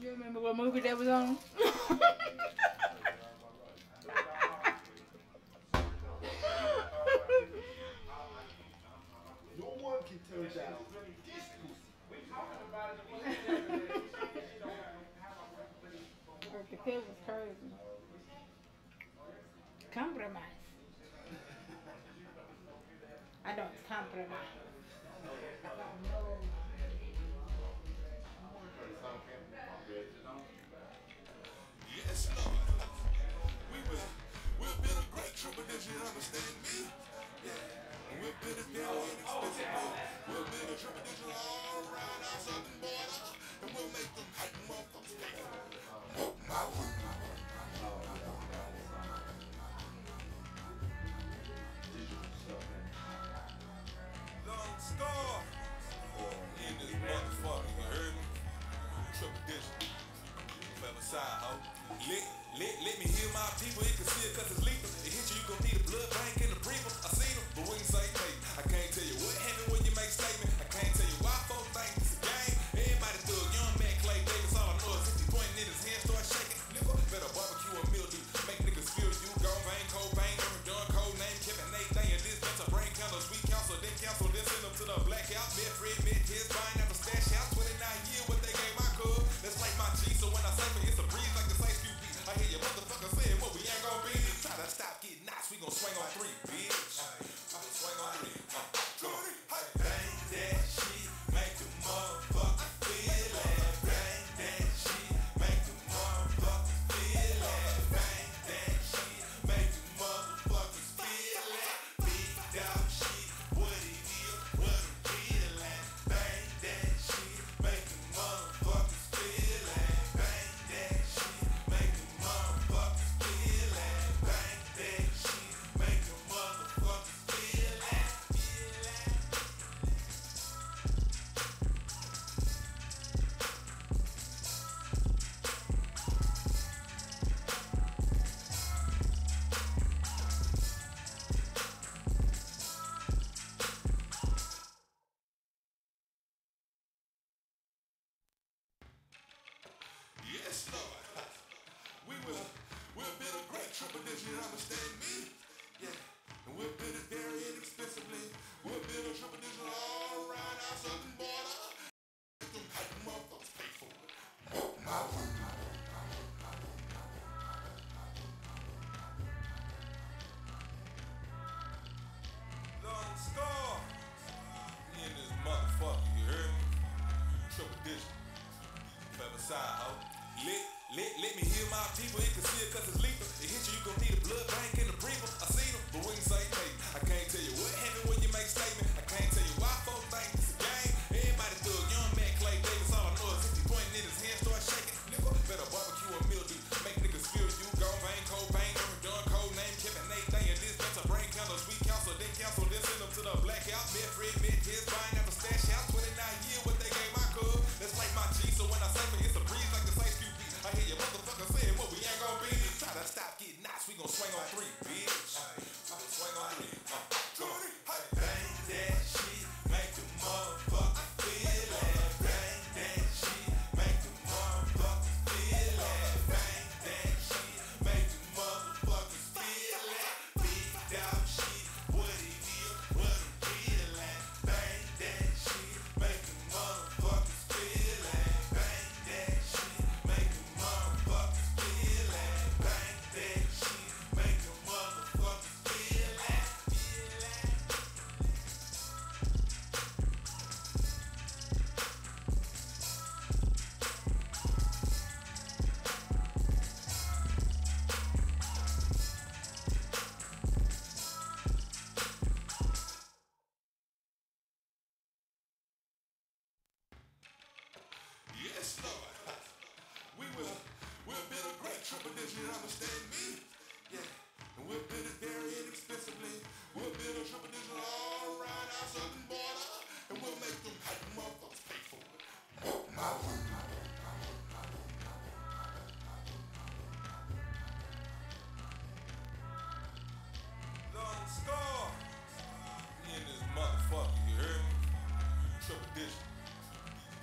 You remember what movie that was on? No one can turn down this pussy. The kid was crazy. Compromise. I don't compromise. Yes, Lord. We'll build a great TripleDigital, understand me? Yeah. And we'll build it very inexpensively. We'll build a TripleDigital all around our southern border. And we'll make them hype motherfuckers pay for it. My word. Long Starr in this motherfucker, you heard me? TripleDigital. Forever side, ho. Let me hear my people, it can see it cause it's lethal. It hit you, you gon' need a blood bank and a breather. I seen them, but we ain't say hey. I can't tell you what happened when you make statement. I can't tell you why folks think it's a game. Everybody thug, young man Clay Davis, all I know is if he pointing in his hand, start shaking. Nigga, better barbecue and mildew. Make niggas feel you, gone vein, cold vein, Arradon, code name, Kevin Nathan, and this, that's a brain counter, sweet counsel, then send them to the blackout. Met Fred, met his vine, never stash out. 29 years, what they gave my cub. That's like my G, so when I say me, it's a breeze like the Ice Cube beat. I hear your motherfucker saying what we ain't gon' be. Try to stop getting knots, we gon' swing on three, bitch. Swing on three. Come on. Bang that shit, make the motherfucker feel it. Bang that shit, make the motherfuckers feel it. Bang that shit, make the motherfuckers feel it. Big dog shit, what it is, what I'm feeling. Bang that shit, make the motherfuckers feel it. Bang that shit, make the motherfuckers feel it. Bang that shit, make the motherfuckers feel it. Yes, Lord. We'll build a great TripleDigital, understand me? Yeah. And we'll build it very inexpensively. We'll build a TripleDigital all around our southern border. Make them hype motherfuckers pay for it. My word. Long Starr in this motherfucker, you heard me? TripleDigital. Forever side, ho. Let me hear my people, it can see it cause it's lethal. It hit you, you gon' need a blood bank and a breather. I seen them, but we ain't say hey. I can't tell you what happened when you make statement. I can't tell you why folks think it's a game. Everybody thug, young man Clay Davis, all I know is if he pointing in his hand, start shaking. Nigga, better barbecue and mildew. Make niggas feel you, gone vein, cold vein, Arradon, code name, Kevin Nathan, and this, that's a brain counter, sweet counsel, then send them to the blackout. Met Fred, met his vine, never stash out. 29 years, what they gave my cub. That's like my G, so when I say me, it's a breeze like the Ice Cube beat. I hear your motherfucker saying what we ain't gon' be. Try to stop getting knots, we gon' swing on three, bitch. Swing on three. Come on. Bang that shit, make the motherfucker feel it. Bang that shit, make the motherfuckers feel it. Bang that shit, make the motherfuckers feel it. Big dog shit, what it is, what I'm feeling. Bang that shit, make the motherfuckers feel it. Bang that shit, make the motherfuckers feel it. Bang that shit, make the motherfuckers feel it. Yes, Lord. We'll build a great TripleDigital, understand me? Yeah. And we'll build it very inexpensively. We'll build a TripleDigital all around our southern border. And we'll make them hype motherfuckers pay for it. My word. Long Starr in this motherfucker, you heard me? TripleDigital.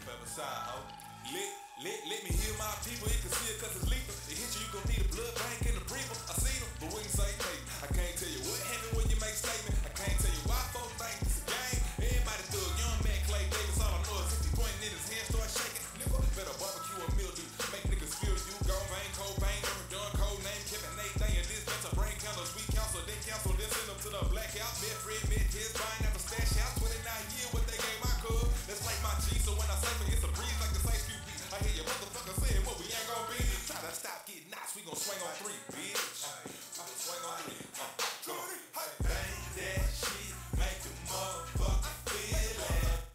Forever side, ho. Let me hear my people. It conceal cause it's lethal. It hit you, you gon' need a blood bank and a breather. I seen them, but we ain't say maybe. I can't tell you what happened when you make statement. I can't tell you why folks think it's a game. Everybody thug, young man Clay Davis. All I know is if he pointing in his hand, start shaking. Nigga, better barbecue and mildew. Make niggas feel you. Go vein, cold vein, Arradon, code name, Kevin Nathan. And this that's a brain counter. Sweet counsel, then cancel. Then send them to the blackout. Mid Fred, mid his buying at the stash out. 29 years, what they gave my cub. That's like my G. So when I say me, it's a breeze like the same few beats. I hear your motherfucker saying what we ain't gon' be. Try to stop getting knots. We gon' swing on 3, bitch. Swing on 3. Bang that shit, make the motherfucker feel it.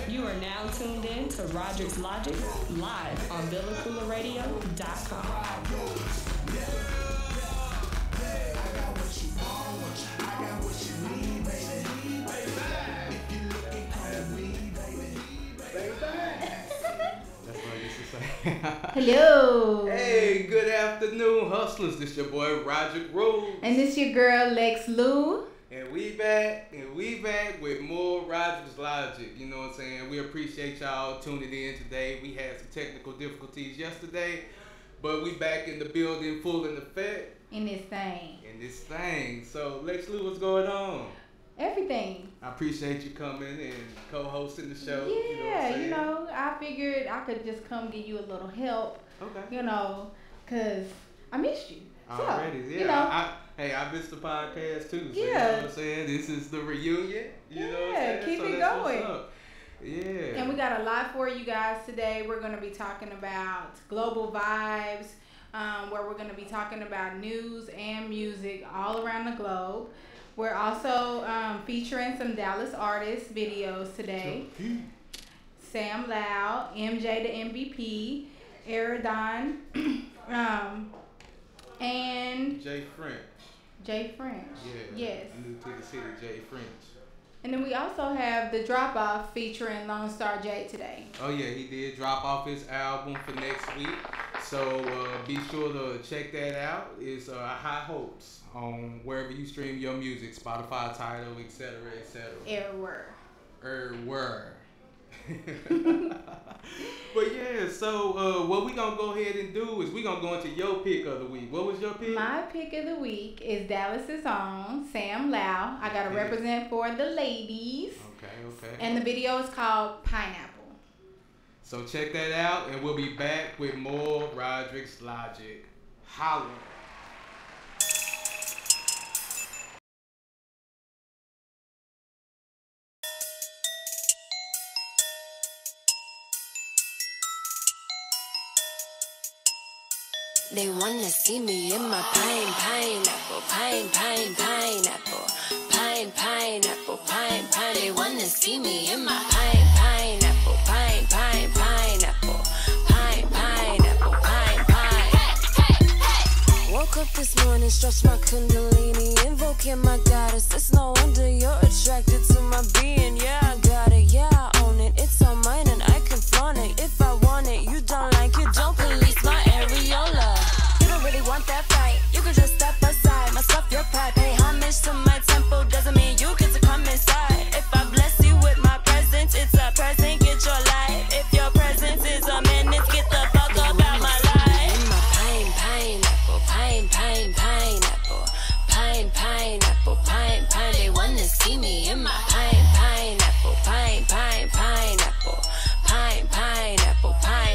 You are now tuned in to Rodrick Logic live on VillaCoolaRadio.com. Hello. Hey, good afternoon, hustlers. This your boy Rodrick Rules. And this your girl Lex Lu. And we back with more Rodrick's Logic. You know what I'm saying? We appreciate y'all tuning in today. We had some technical difficulties yesterday, but we back in the building, full in effect. In this thing. So Lex Lu, what's going on? Everything. I appreciate you coming and co-hosting the show. Yeah, you know, I figured I could just come give you a little help. Okay. You know, cause I missed you. Already, yeah. You know, I missed the podcast too. So yeah. You know what I'm saying? This is the reunion. You know what I'm saying? Keep so it that's going. What's up. Yeah. And we got a lot for you guys today. We're going to be talking about global vibes, where we're going to be talking about news and music all around the globe. We're also featuring some Dallas artists videos today. Sam Loud, MJ the MVP, Arradon, and Jay French. Jay French. Yeah. Yes. New to the city, Jay French. And then we also have the Drop Off featuring Starr Jay today. Oh yeah, he did drop off his album for next week. So be sure to check that out. It's High Hopes on wherever you stream your music, Spotify, Tidal, etc., etc. Everywhere. But yeah, so what we gonna go ahead and do is we gonna go into your pick of the week. What was your pick? My pick of the week is Dallas's own Sam Loud. I gotta represent for the ladies. Okay. And the video is called Pineapple. So check that out, and we'll be back with more Rodrick's Logic. Holla. They wanna see me in my pineapple, pineapple, pineapple, pine. They wanna see me in my pineapple, pineapple, pineapple, pine. Woke up this morning, stretched my kundalini, invoking my goddess. It's no wonder you're attracted to my being. Yeah, I got it, yeah, I own it. It's all mine and I can flaunt it. If I want it, you don't like it, don't police my areola. Really want that fight, you could just step aside. My stuff, your pride, pay homage to my temple. Doesn't mean you get to come inside. If I bless you with my presence, it's a present, get your life. If your presence is a menace, get the fuck up out my life. In my pineapple, pineapple, pineapple, pine. They wanna see me in my pineapple, pineapple, pineapple, pine.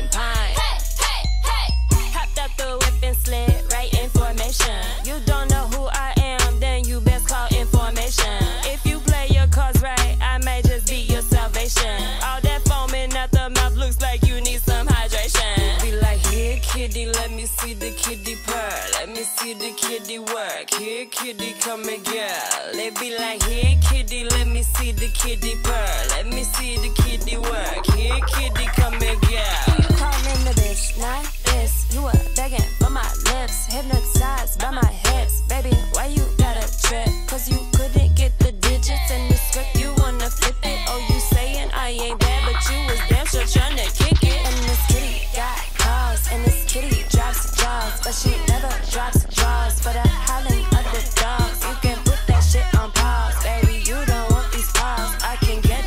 Hopped out the whip and slid right in formation. You don't know who I am, then you best call information. If you play your cards right, I may just be your salvation. All that foaming at the mouth looks like you need some hydration. Be like, here kitty, let me see the kitty purr. Let me see the kitty work. Here kitty, come here girl. They be like, here kitty, let me see the kitty purr. Let me see the kitty work. Here kitty, come here girl. You calling the bitch, not this. You were begging for my lips, hypnotized by my hips. Baby, why you gotta trip? Cause you couldn't get the digits in the script. You wanna flip it? Oh, you saying I ain't bad, but you was damn sure tryna kick it. And this kitty got claws, and this kitty drops jaws, but she never drops draws for the howling of the dogs. You can put that shit on pause, baby. You don't want these paws. I can get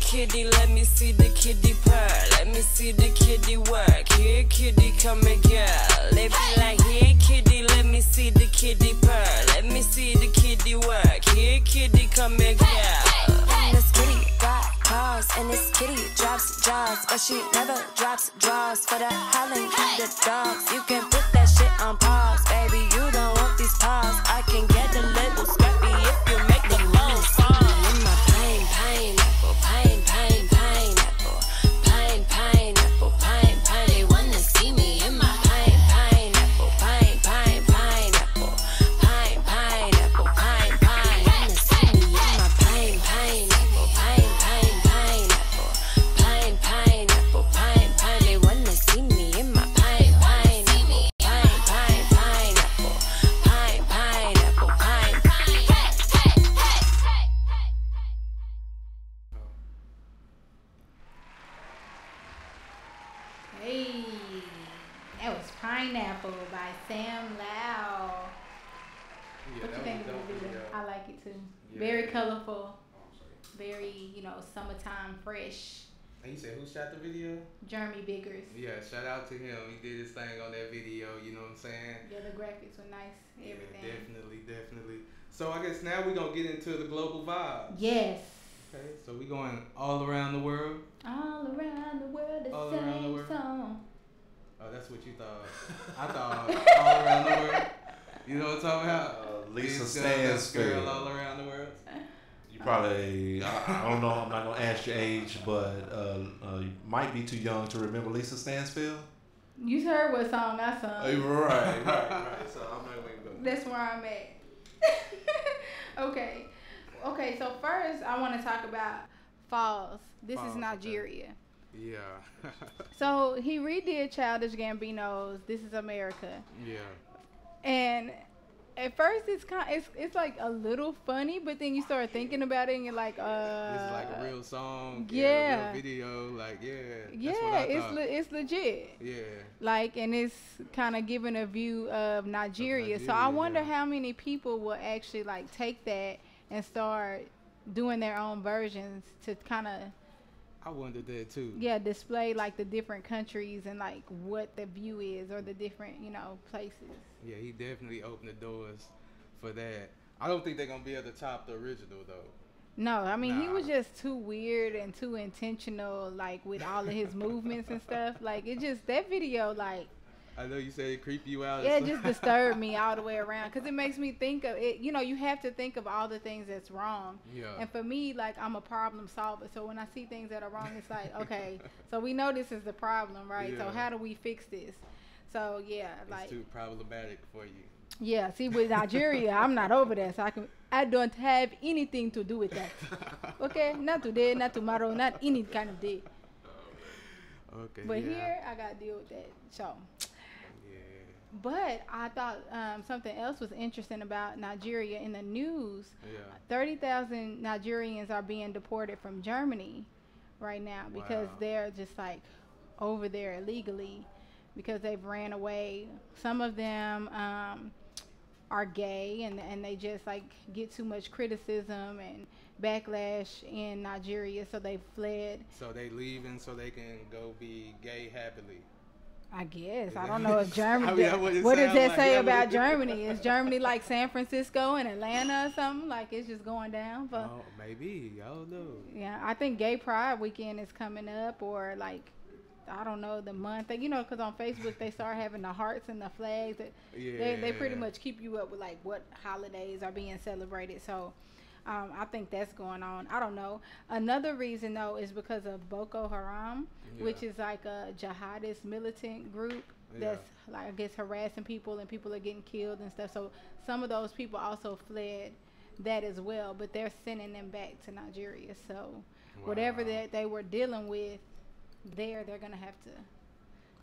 kitty, let me see the kitty purr. Let me see the kitty work. Here, kitty, come here, girl. They be like, here, kitty, let me see the kitty purr. Let me see the kitty work. Here, kitty, come here, girl. And this kitty got paws, and this kitty drops jaws, but she never drops draws. For the howling of the dogs, you can put that shit on pause, baby. You don't want these paws. I can get a little scrappy if you make the phone fall. In my pain, pineapple, pain, pain, pineapple, pain, pineapple, pain, pain. They wanna see me in my pain, pineapple, pain, pain, pineapple, pain, pineapple, pain, pain. Wanna see me in my pain, pineapple, pain, pain, pineapple, pain, pineapple, pain, pain. They wanna see me in my pain, pineapple, pain, pain, pineapple, pain, pineapple, pain, pain. Hey, that was Pineapple by Sam Lau. Yeah, What you that think was of the dope video? I like it too. Yeah. Very colorful, very, summertime fresh. And you said who shot the video? Jeremy Biggers. Yeah, shout out to him. He did his thing on that video, you know what I'm saying? Yeah, the graphics were nice. Everything. Yeah, definitely. So I guess now we're going to get into the global vibe. Yes. Okay, so we're going all around the world. All around the world, the All same around the world. song. Oh, that's what you thought. I thought all around the world. You know what I'm talking about? Lisa This girl, that Stansfield. girl all around the world. You probably, I don't know, I'm not going to ask your age, but you might be too young to remember Lisa Stansfield. You heard what song I sung. Right. So I'm not even going to. That's where I'm at. Okay, so first I want to talk about Falls. This Falls, is okay. Nigeria. Yeah. So he redid Childish Gambino's This Is America. Yeah. And at first it's like a little funny, but then you start thinking about it and you're like, This is like a real song. Yeah. A real video. Like, yeah. yeah, That's what I thought. it's legit. Yeah. Like, and it's kind of giving a view of Nigeria. So I Nigeria, wonder yeah. how many people will actually like take that and start doing their own versions to kind of I wondered that too. display like the different countries and like what the view is or the different places. Yeah, he definitely opened the doors for that. I don't think they're gonna be able to top the original though. No, I mean he Nah. was just too weird and too intentional, like with all of his movements and stuff. Like it just that video, like I know you said it creeped you out. it just disturbed me all the way around because it makes me think of it. You have to think of all the things that's wrong. Yeah. And for me, like I'm a problem solver, so when I see things that are wrong, it's like okay, so we know this is the problem, right? So Yeah. how do we fix this? So yeah, It's like too problematic for you. yeah. See, with Nigeria, I'm not over that, so I don't have anything to do with that. Okay, not today, not tomorrow, not any kind of day. Okay. But yeah. here, I gotta deal with that. So. Yeah. But I thought something else was interesting about Nigeria in the news. Yeah. 30,000 Nigerians are being deported from Germany right now because Wow. they're just like over there illegally because they've ran away. Some of them are gay and they just like get too much criticism and backlash in Nigeria, so they fled. So they leaving so they can go be gay happily. I guess. I don't know if Germany. I mean, that's what it what does sound that like. say Yeah, about but- Germany? Is Germany like San Francisco and Atlanta or something? Like it's just going down? But Oh, maybe. I don't know. yeah, I think Gay Pride weekend is coming up, or like I don't know the month. Because on Facebook they start having the hearts and the flags. They pretty Yeah. much keep you up with like what holidays are being celebrated. So. I think that's going on. I don't know. Another reason though is because of Boko Haram, which is like a jihadist militant group that's like I guess harassing people and people are getting killed and stuff. So some of those people also fled that as well, but they're sending them back to Nigeria. So whatever that they were dealing with there, they're gonna have to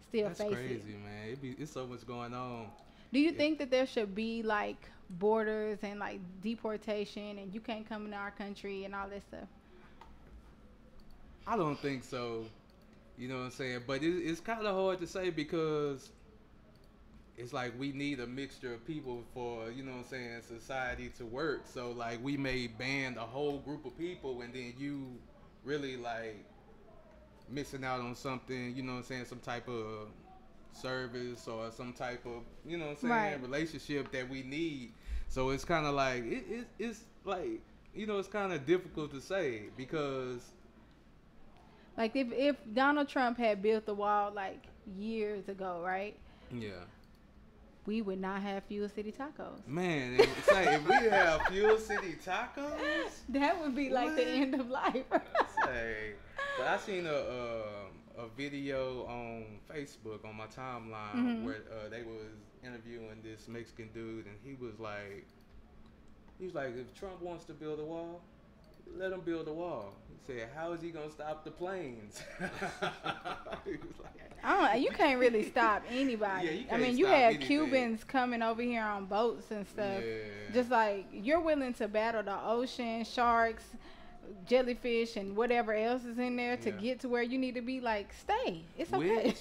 still That's face crazy, it. man. It's so much going on. Do you think that there should be like borders and like deportation and you can't come into our country and all that stuff? I don't think so. You know what I'm saying? But it's kind of hard to say because it's like we need a mixture of people for, you know what I'm saying, society to work. So like we may ban a whole group of people and then you really like missing out on something, you know what I'm saying, some type of service or some type of, you know what I'm saying, Right. relationship that we need. So it's kind of like, it's like, you know, it's kind of difficult to say because... Like if Donald Trump had built the wall like years ago, right? Yeah. We would not have Fuel City tacos. Man, it's like if we have Fuel City tacos, That would be like the What? end of life. say, but I seen a video on Facebook on my timeline where they was interviewing this Mexican dude, and he was like, if Trump wants to build a wall, let him build a wall. He said, how is he gonna stop the planes? He was like, You can't really stop anybody. Yeah, you I can't mean, you stop had anything. Cubans coming over here on boats and stuff. Yeah. Just like you're willing to battle the ocean, sharks, jellyfish, and whatever else is in there to Yeah. get to where you need to be. Like, stay. It's okay.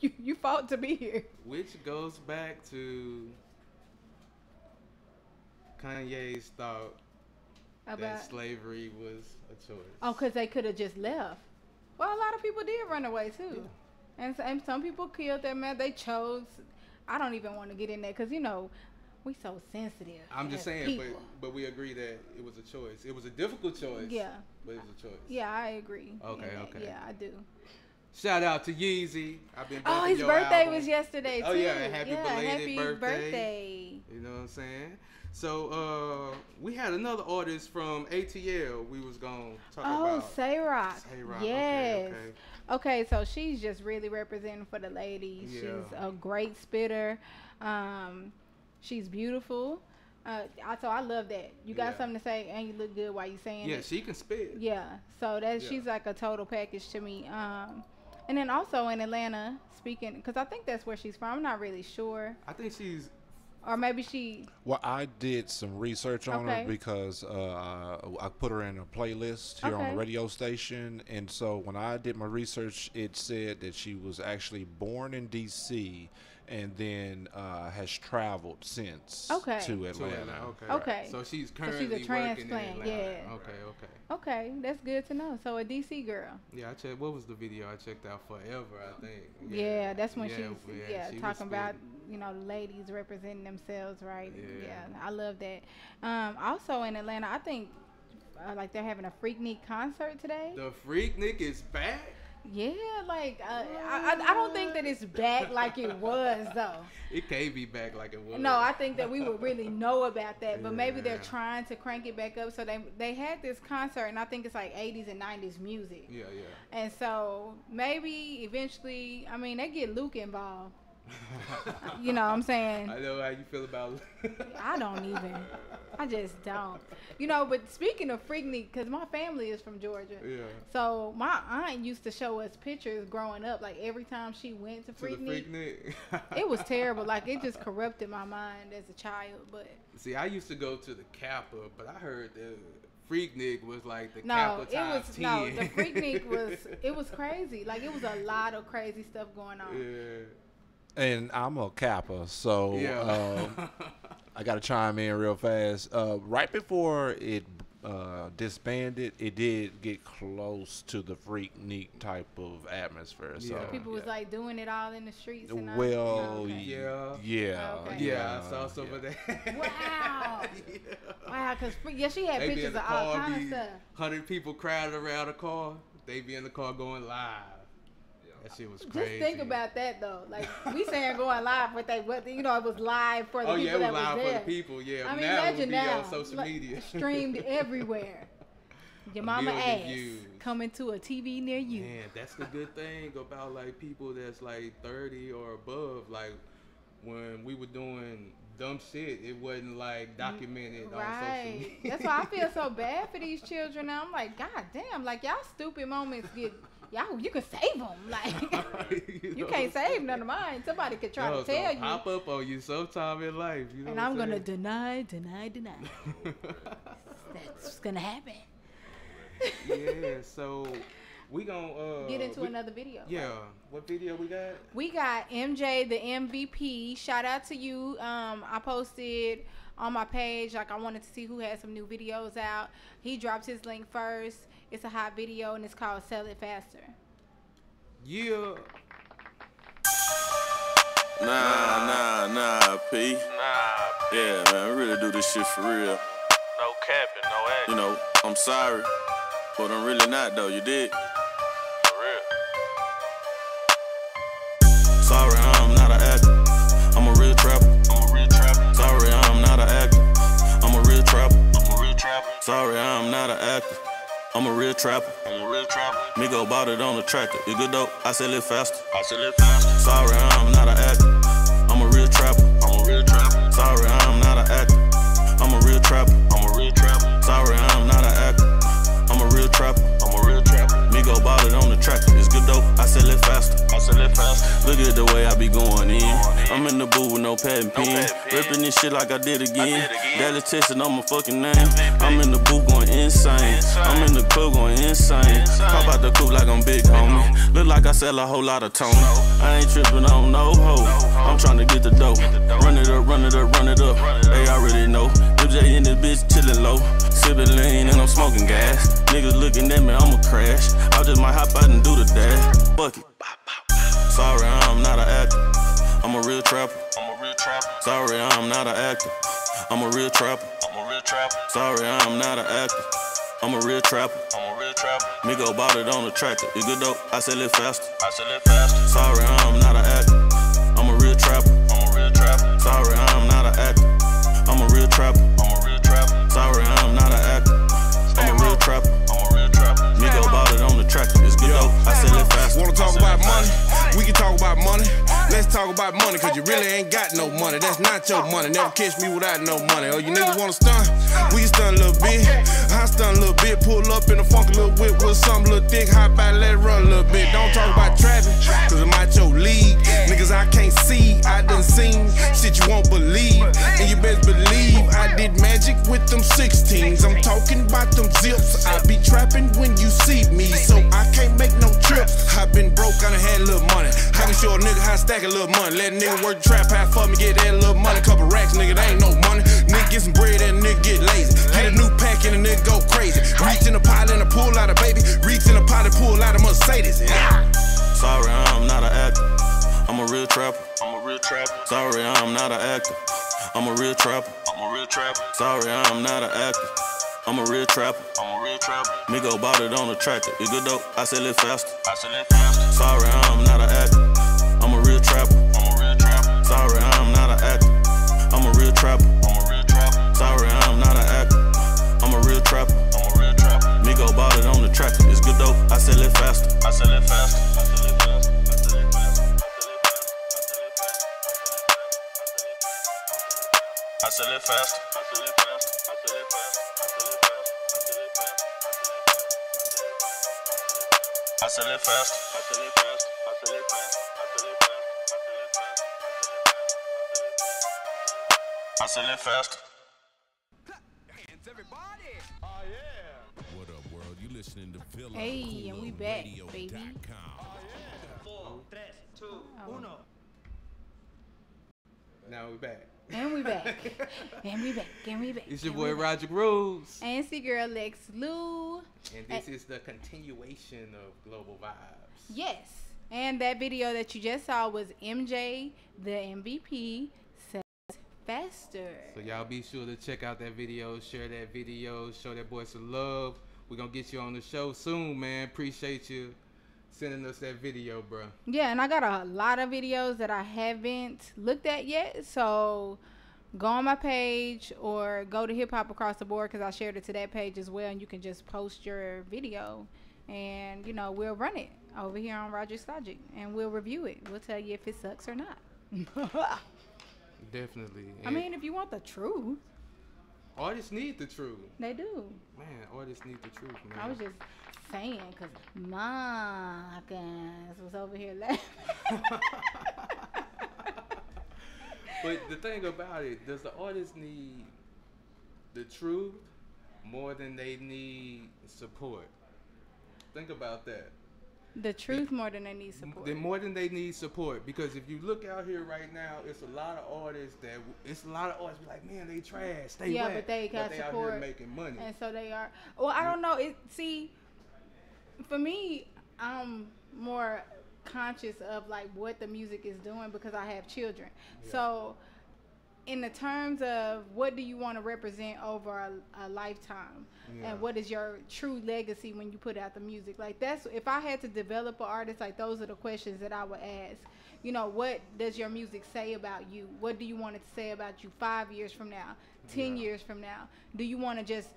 you fought to be here. Which goes back to Kanye's thought About that slavery was a choice. because they could have just left. Well, a lot of people did run away too, and some people killed their man. They chose. I don't even want to get in there because we so sensitive. I'm just as saying, people. but we agree that it was a choice. It was a difficult choice. Yeah. But it was a choice. Yeah, I agree. Okay, in that. okay. Yeah, I do. Shout out to Yeezy. I've been Oh, bumping his your birthday album. was yesterday too. Oh yeah, happy belated happy birthday. You know what I'm saying? So we had another artist from ATL we was gonna talk about. Oh, Say Rock. Say Rock, Yes. okay. Okay, so she's just really representing for the ladies. Yeah. She's a great spitter. She's beautiful. So I love that. You got Yeah. something to say and you look good while you saying Yeah, it. she can spit. Yeah. So that Yeah. she's like a total package to me. And then also in Atlanta, speaking, because I think that's where she's from. I'm not really sure. I think she's Or maybe she. Well, I did some research on Okay. her because I put her in a playlist here on Okay. the radio station. And so when I did my research, it said that she was actually born in D.C. and then has traveled since Okay. to to Atlanta. Atlanta. Okay. Okay. So she's So currently she's a working in transplant, Atlanta. yeah. Okay. Okay, that's good to know. So a DC girl. Yeah, I checked. What was the video I checked out? Forever, I think. Yeah, that's when she's she was talking about spitting. ladies representing themselves, right? Yeah. I love that. Also in Atlanta, I think like they're having a Freaknik concert today. The Freaknik is back. Yeah, like I don't think that it's back like it was though. It can't be back like it was. No, I think that we would really know about that, but maybe they're Yeah. trying to crank it back up. So they had this concert, and I think it's like 80s and 90s music. Yeah. And so maybe eventually, I mean, they get Luke involved. You know what I'm saying? I know how you feel about. I don't even. I just don't. But speaking of Freaknik, because my family is from Georgia. Yeah. So my aunt used to show us pictures growing up. Like every time she went to To the Freaknik, Freaknik. it was terrible. Like it just corrupted my mind as a child. But See, I used to go to the Kappa, but I heard the Freaknik was like the no, Kappa it times was 10. no. The Freaknik was crazy. Like it was a lot of crazy stuff going on. Yeah. And I'm a Kappa, so I got to chime in real fast. Right before it disbanded, it did get close to the Freaknik type of atmosphere. So Yeah. People was like doing it all in the streets. And all. well, Okay. Yeah. yeah, Okay. Yeah, I saw some of that. Wow. Yeah. Wow, because she had They be in pictures the of all car, kind of be stuff. 100 people crowded around the car. They be in the car going live. That shit was Just crazy. think about that though. Like we saying going live, but it was live for the Oh people yeah, it was that live was for there. the people. Yeah, I mean, now it would imagine be now, on social like, media. streamed everywhere. Your mama million ass views. coming to a TV near you. Man, that's the good thing about like people that's like 30 or above. Like when we were doing dumb shit, it wasn't like documented on social Right. media. That's why I feel so bad for these children now. I'm like, God damn, like y'all stupid moments get y'all. You can save them. Like you can't save none of mine. Somebody could try to tell you. Pop up on you sometime in life. You know And what I'm gonna saying? deny. That's gonna happen. Yeah, so we gonna Get into another video. Yeah, what video we got? We got MJ the MVP. Shout out to you. I posted on my page. Like, I wanted to see who had some new videos out. He dropped his link first. It's a hot video, and it's called Sell It Faster. Yeah. Nah, P. Yeah, man, we really do this shit for real. No capping, no action. You know, I'm sorry, but I'm really not, though, you dig? For real. Sorry, I'm not an actor. I'm a real trapper. Sorry, I'm not an actor. I'm a real trapper. Sorry, I'm not an actor. I'm a real trapper. Migo bought it on the tractor. You good dope? I sell it faster. Sorry, I'm not an actor. I'm a real trapper. Sorry, I'm not an actor. I'm a real trapper. Sorry, I'm not an actor. I'm a real trapper. Migo bought it on the tractor. It's good dope. I sell it faster. Look at the way I be going in. I'm in the booth with no pad and pen. Ripping this shit like I did again. Dallas testing on my fucking name. I'm in the booth going insane. I'm in the club going insane. Pop out the coupe like I'm big, homie. Look like I sell a whole lot of Tony. I ain't tripping on no hoe. I'm trying to get the dough. Run it up. They already know. MJ in this bitch chillin' low. Sippin' lean and I'm smoking gas. Niggas looking at me, I'ma crash. I just might hop out and do the dash. Fuck it. Sorry, I'm not an actor. I'm a real trapper. Sorry, I'm not an actor. I'm a real trapper. Sorry, I'm not an actor. I'm a real trapper. Migo bought it on the tractor. You good dope? I sell it faster. Sorry, I'm not an actor. I'm a real trapper. Sorry, I'm not an actor. I'm a real trapper. Sorry, I'm not an actor. I'm a real trapper. Migo bought it on the tractor. It's good dope. I sell it faster. Wanna talk about money? We can talk about money. Let's talk about money, cause you really ain't got no money. That's not your money. Never catch me without no money. Oh, you niggas wanna stunt? We can stunt a little bit. I stunt a little bit. Pull up in a funky little whip with something a little thick. Hop out, let it run a little bit. Don't talk about trapping, cause I'm out your league. Niggas I can't see, I done seen shit you won't believe. And you best believe I did magic with them 16s. I'm talking about them zips. I be trapping when you see me, so I can't make no trips. I been broke, I done had a little money. I can show a nigga how to stack a little money. Let a nigga work the trap house for me, get that little money. Couple racks, nigga, that ain't no money. Nigga get some bread and nigga get lazy. Get a new pack and a nigga go crazy. Reach in the pot and a pull out a baby. Reach in the pot and pull out a Mercedes. Sorry, I'm not an actor. I'm a real trapper. Sorry, I'm not an actor. I'm a real trapper. Sorry, I'm not an actor. I'm a real trapper. Migo bought it on the tractor. You good dope? I sell it faster. Sorry, I'm not an actor. I'm a real trapper. Sorry, I'm not an actor. I'm a real trapper. Sorry, I'm not an actor. I'm a real trapper. Migo bought it on the tractor. It's good dope. I sell it faster. I sell it faster. What up, world? You listening to Phil? Hey, and we back, baby. 4, 3, 2, 1. Now we back. And we back. And we back. It's your boy Rodrick Rules. And it's your girl Lex Lu. And this is the continuation of Global Vibes. Yes. And that video that you just saw was MJ, the MVP, says faster. So y'all be sure to check out that video, share that video, show that boy some love. We're gonna get you on the show soon, man. Appreciate you sending us that video, bro. Yeah, and I got a lot of videos that I haven't looked at yet. So go on my page or go to Hip Hop Across the Board, because I shared it to that page as well. And you can just post your video and, you know, we'll run it over here on Rodrick Logic and we'll review it. We'll tell you if it sucks or not. Definitely. I mean, if you want the truth. Artists need the truth. They do. Man, artists need the truth, man. I was just saying, because my guys was over here laughing. But the thing about it, does the artist need the truth more than they need support? Think about that. The truth more than they need support. More than they need support, because if you look out here right now, it's a lot of artists be like, man, they trash, they whack, but they got support out here making money, and so they are. Well, I don't know. For me, I'm more conscious of like what the music is doing because I have children. Yeah. So, in the terms of what do you want to represent over a lifetime, and what is your true legacy when you put out the music? Like that's, if I had to develop an artist, like those are the questions that I would ask. You know, what does your music say about you? What do you want it to say about you 5 years from now, 10 years from now? Do you want to just,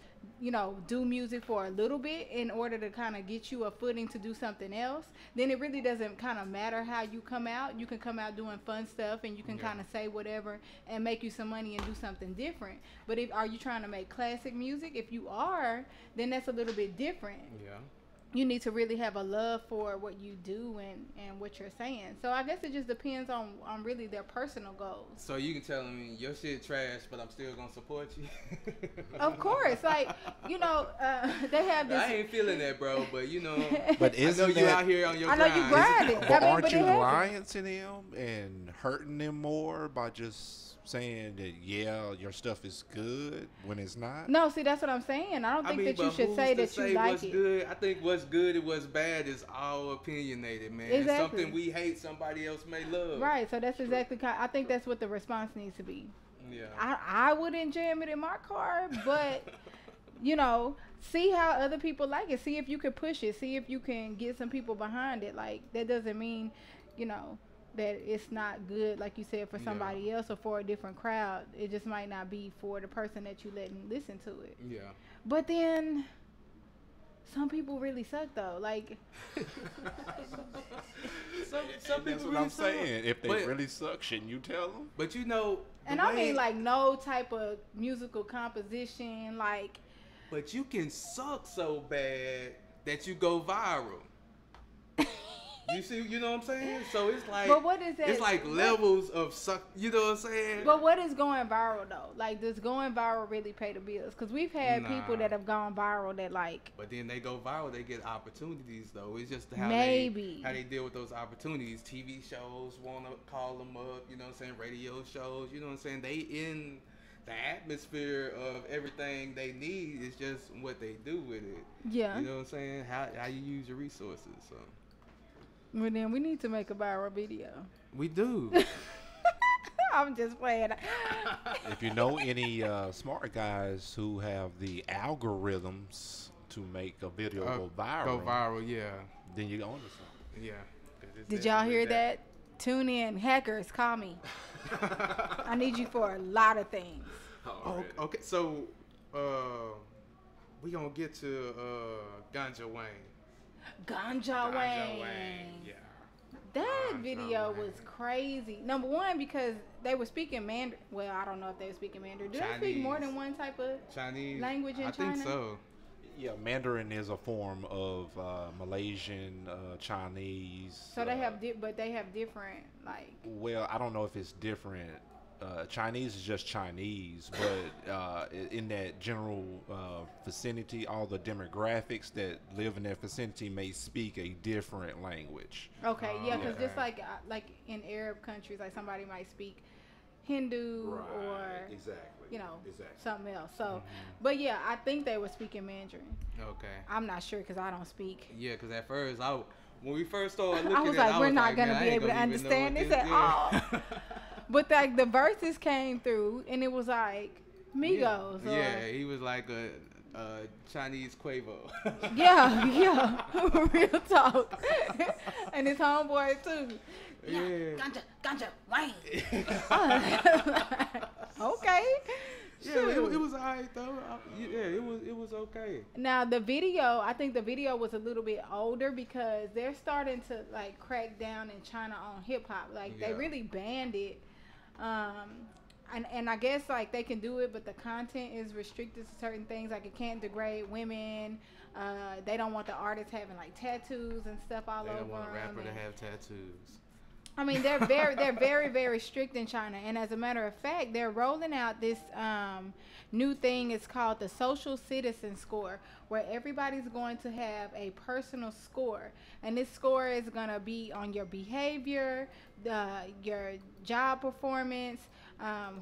do music for a little bit in order to kind of get you a footing to do something else? Then it really doesn't kind of matter how you come out. You can come out doing fun stuff and you can kind of say whatever and make you some money and do something different. But are you trying to make classic music? If you are, then that's a little bit different. Yeah. You need to really have a love for what you do and what you're saying. So I guess it just depends on really their personal goals. So you can tell me your shit trash, but I'm still gonna support you. Of course, like they have this. I ain't feeling that, bro. But but I know you out here on your grind. I know you grinding. But aren't you lying to them and hurting them more by just saying that your stuff is good when it's not? No, see, that's what I'm saying. I don't think that you should say that you like it. Good? I think what's good and what's bad is all opinionated, man. Exactly. Something we hate, somebody else may love. Right. So that's exactly. I think that's what the response needs to be. Yeah. I wouldn't jam it in my car, but see how other people like it. See if you can push it. See if you can get some people behind it. Like that doesn't mean, that it's not good, like you said, for somebody else or for a different crowd. It just might not be for the person that you letting listen to it. Yeah. But then some people really suck though. Like some people that's what really I'm saying. If they really suck, shouldn't you tell them? But and I mean like no type of musical composition, like. But you can suck so bad that you go viral. You see, you know what I'm saying? So it's like, but what is that? It's like levels of suck. You know what I'm saying? But what is going viral though? Like, does going viral really pay the bills? Because we've had people that have gone viral that like. But then they go viral, they get opportunities though. It's just how maybe they deal with those opportunities. TV shows want to call them up. You know what I'm saying? Radio shows. You know what I'm saying? They in the atmosphere of everything they need. It's just what they do with it. Yeah. You know what I'm saying? How you use your resources. So. Well, then we need to make a viral video. We do. I'm just playing. If you know any smart guys who have the algorithms to make a video go viral, yeah. Then you own something. Yeah. Did y'all hear that? Tune in, hackers, call me. I need you for a lot of things. Oh, okay. So, we gonna get to Ganja Wayne. Ganja Wayne. Yeah. That video was crazy. Number one, because they were speaking Mandarin. Well, I don't know if they were speaking Mandarin. Do they speak more than one type of Chinese language in China? I think so. Yeah, Mandarin is a form of Malaysian, Chinese. So they have, but they have different like. Well, I don't know if it's different. Chinese is just Chinese, but in that general vicinity, all the demographics that live in that vicinity may speak a different language. Okay, yeah, because just like in Arab countries, like somebody might speak Hindu or something else. So, but yeah, I think they were speaking Mandarin. Okay. I'm not sure because I don't speak. Yeah, because at first when we first started looking I was like, we're not gonna be able to understand this at all. But like the verses came through, and it was like Migos. Yeah, he was like a Chinese Quavo. yeah, real talk. And his homeboy too. Yeah. Ganja Wayne. Okay. Yeah, it was alright though. It was okay. Now the video, I think the video was a little bit older because they're starting to like crack down in China on hip hop. Like they really banned it. And I guess like they can do it, but the content is restricted to certain things. Like it can't degrade women. They don't want the artists having like tattoos and stuff all over them. They don't want a rapper to have tattoos. I mean, they're very strict in China, and as a matter of fact, they're rolling out this new thing. It's called the Social Citizen Score, where everybody's going to have a personal score, and this score is gonna be on your behavior, your job performance,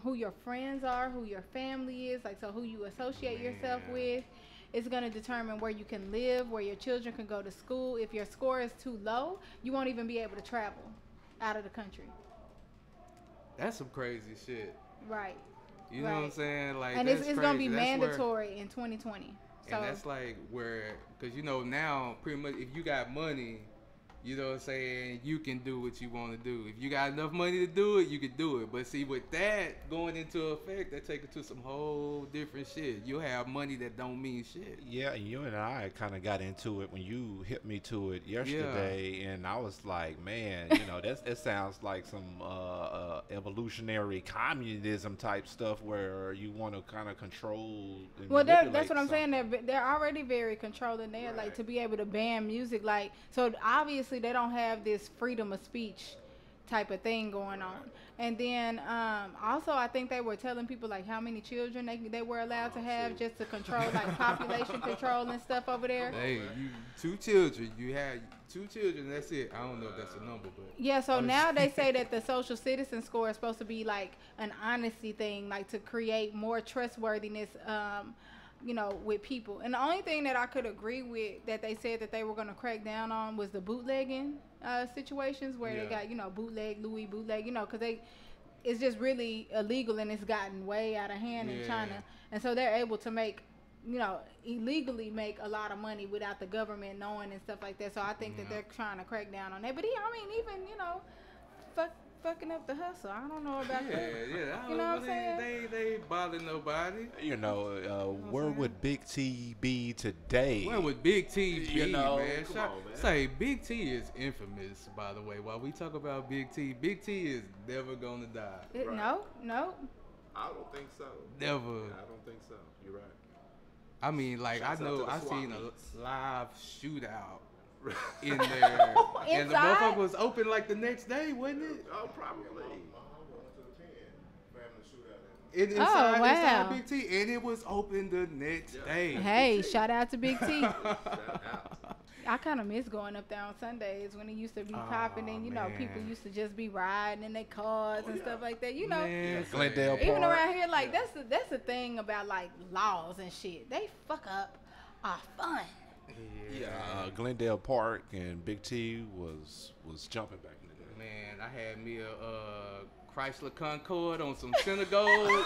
who your friends are, who your family is, like so who you associate yourself with. It's going to determine where you can live, where your children can go to school. If your score is too low, you won't even be able to travel out of the country. That's some crazy shit. Right. You know what I'm saying? Like, and that's it's going to be crazy. mandatory in 2020. So And that's like where, because you know now, pretty much, if you got money, you know what I'm saying, you can do what you want to do. If you got enough money to do it, you can do it. But see, with that going into effect, that take it to some whole different shit. You have money that don't mean shit. Yeah, and you and I kind of got into it when you hit me to it yesterday, and I was like, man, you know, that sounds like some evolutionary communism type stuff where you want to kind of control. And well, that's what I'm something. saying. They're already very controlling there, like to be able to ban music, like so obviously they don't have this freedom of speech type of thing going on. And then also I think they were telling people like how many children they were allowed to have just to control like population control and stuff over there. Hey, you 2 children, you had 2 children, that's it. I don't know if that's a number, but yeah, so now they say that the social citizen score is supposed to be like an honesty thing, like to create more trustworthiness you know, with people. And the only thing that I could agree with that they said that they were going to crack down on was the bootlegging situations where they got, you know, bootleg, Louis bootleg, you know, because it's just really illegal and it's gotten way out of hand in China. And so they're able to make, you know, illegally make a lot of money without the government knowing and stuff like that. So I think that they're trying to crack down on that. But I mean, even, you know, fucking up the hustle. I don't know about that. Yeah. You know what I'm saying? They ain't bothering nobody. You know, where would Big T be today? Where would Big T be, You know, man? come on, man. Say, Big T is infamous, by the way. While we talk about Big T is never gonna die. No. I don't think so. Never. I don't think so. You're right. I mean, like, Shouts I out know to the I SWAT seen meets. a live shootout in there. And the motherfucker was open like the next day, wasn't it? Oh, probably. Inside Big T, and it was open the next day. Hey, shout out to Big T. I kind of miss going up there on Sundays when it used to be popping, and you know, people used to just be riding in their cars and stuff like that. You know, Glendale Park. even around here, like that's the thing about like laws and shit. They fuck up our fun. Glendale Park and Big T was jumping back in the day. Man, I had me a Chrysler Concorde on some synagogue.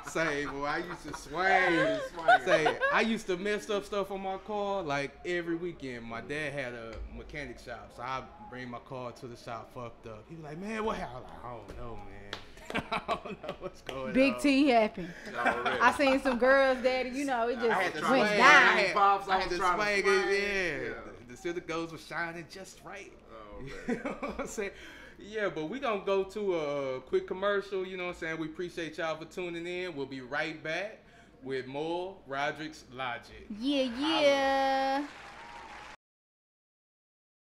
Say, boy, I used to swing. Say, I used to mess up stuff on my car like every weekend. My dad had a mechanic shop, so I bring my car to the shop fucked up. He was like, man, what happened? I don't know, man. I don't know what's going on. Big T happened. I seen some girls, daddy. You know, it just went down. I had to swing it. The synagogues were shining just right. You know what I'm saying? Yeah, but we gonna go to a quick commercial, you know what I'm saying? We appreciate y'all for tuning in. We'll be right back with more Rodrick's Logic. Yeah.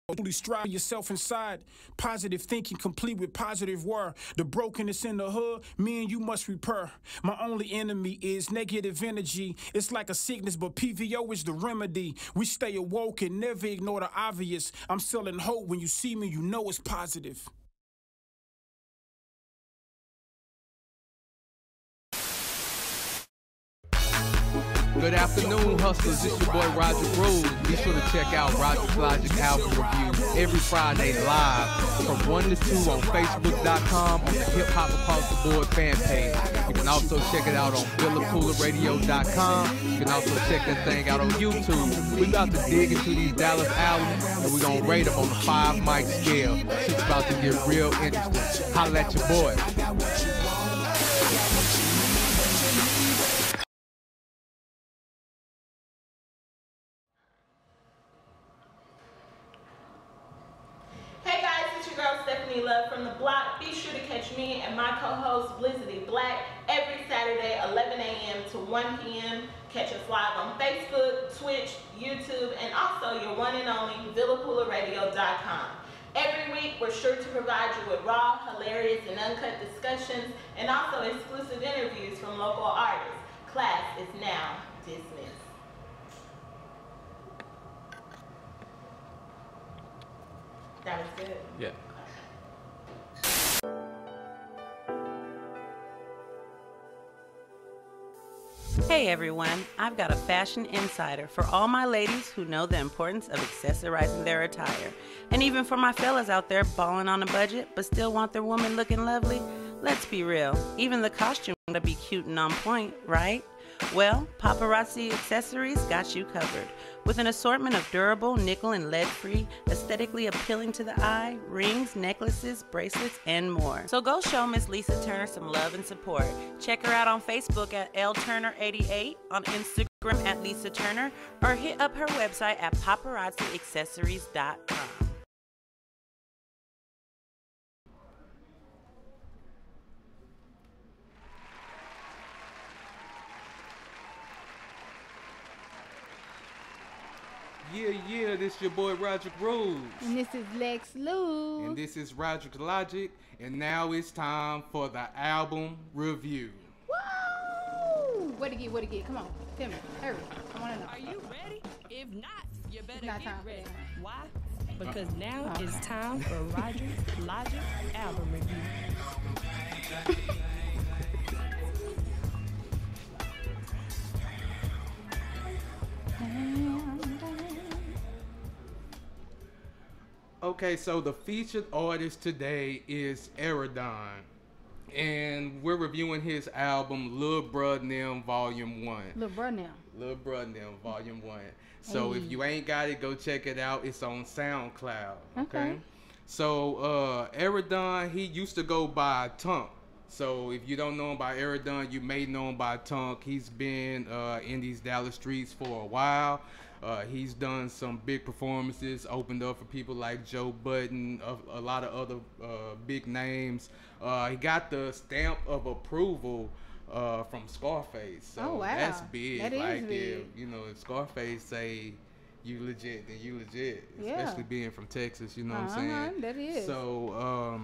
Only strive yourself inside. Positive thinking complete with positive word. The brokenness in the hood, me and you must repair. My only enemy is negative energy. It's like a sickness, but PVO is the remedy. We stay awoke and never ignore the obvious. I'm selling hope. When you see me, you know it's positive. Good afternoon, hustlers. This your boy Rodrick Rules. Be sure to check out Rodrick's Logic album review every Friday live from 1 to 2 on Facebook.com on the Hip Hop Across the Board fan page. You can also check it out on VillaCoolerRadio.com. You can also check that thing out on YouTube. We about to dig into these Dallas albums and we're gonna rate them on the 5 mic scale. It's about to get real interesting. Holla at your boy. Love from the block. Be sure to catch me and my co-host Blizzity Black every Saturday 11 a.m. to 1 p.m. Catch us live on Facebook, Twitch, YouTube, and also your one and only VillaCoolerRadio.com. Every week, we're sure to provide you with raw, hilarious, and uncut discussions, and also exclusive interviews from local artists. Class is now dismissed. That was good. Yeah. Hey everyone, I've got a fashion insider for all my ladies who know the importance of accessorizing their attire. And even for my fellas out there balling on a budget but still want their woman looking lovely. Let's be real, even the costume gotta be cute and on point, right? Well, Paparazzi Accessories got you covered. With an assortment of durable, nickel and lead-free, aesthetically appealing to the eye, rings, necklaces, bracelets, and more. So go show Miss Lisa Turner some love and support. Check her out on Facebook at LTurner88, on Instagram at Lisa Turner, or hit up her website at paparazziaccessories.com. Yeah, this your boy Rodrick Rules. And this is Lex Lu. And this is Rodrick Logic. And now it's time for the album review. Woo! What to get? Come on, tell me. Hurry. I want to know. Are you ready? If not, you better not get time for ready. that. Why? Because now it's time for Rodrick Logic album review. Okay, so the featured artist today is Arradon, and we're reviewing his album Lil Bro Nem Vol.1. Lil Bro Nem. Lil Bro Nem Vol.1. So Hey. if you ain't got it, go check it out. It's on SoundCloud. Okay. So Arradon, he used to go by Tunk. So if you don't know him by Arradon, you may know him by Tunk. He's been in these Dallas streets for a while. He's done some big performances, opened up for people like Joe Budden, a lot of other big names. He got the stamp of approval from Scarface. So Oh, wow. that's big. That is like big. if Scarface say you legit, then you legit. Yeah. Especially being from Texas, you know what I'm saying? That is. So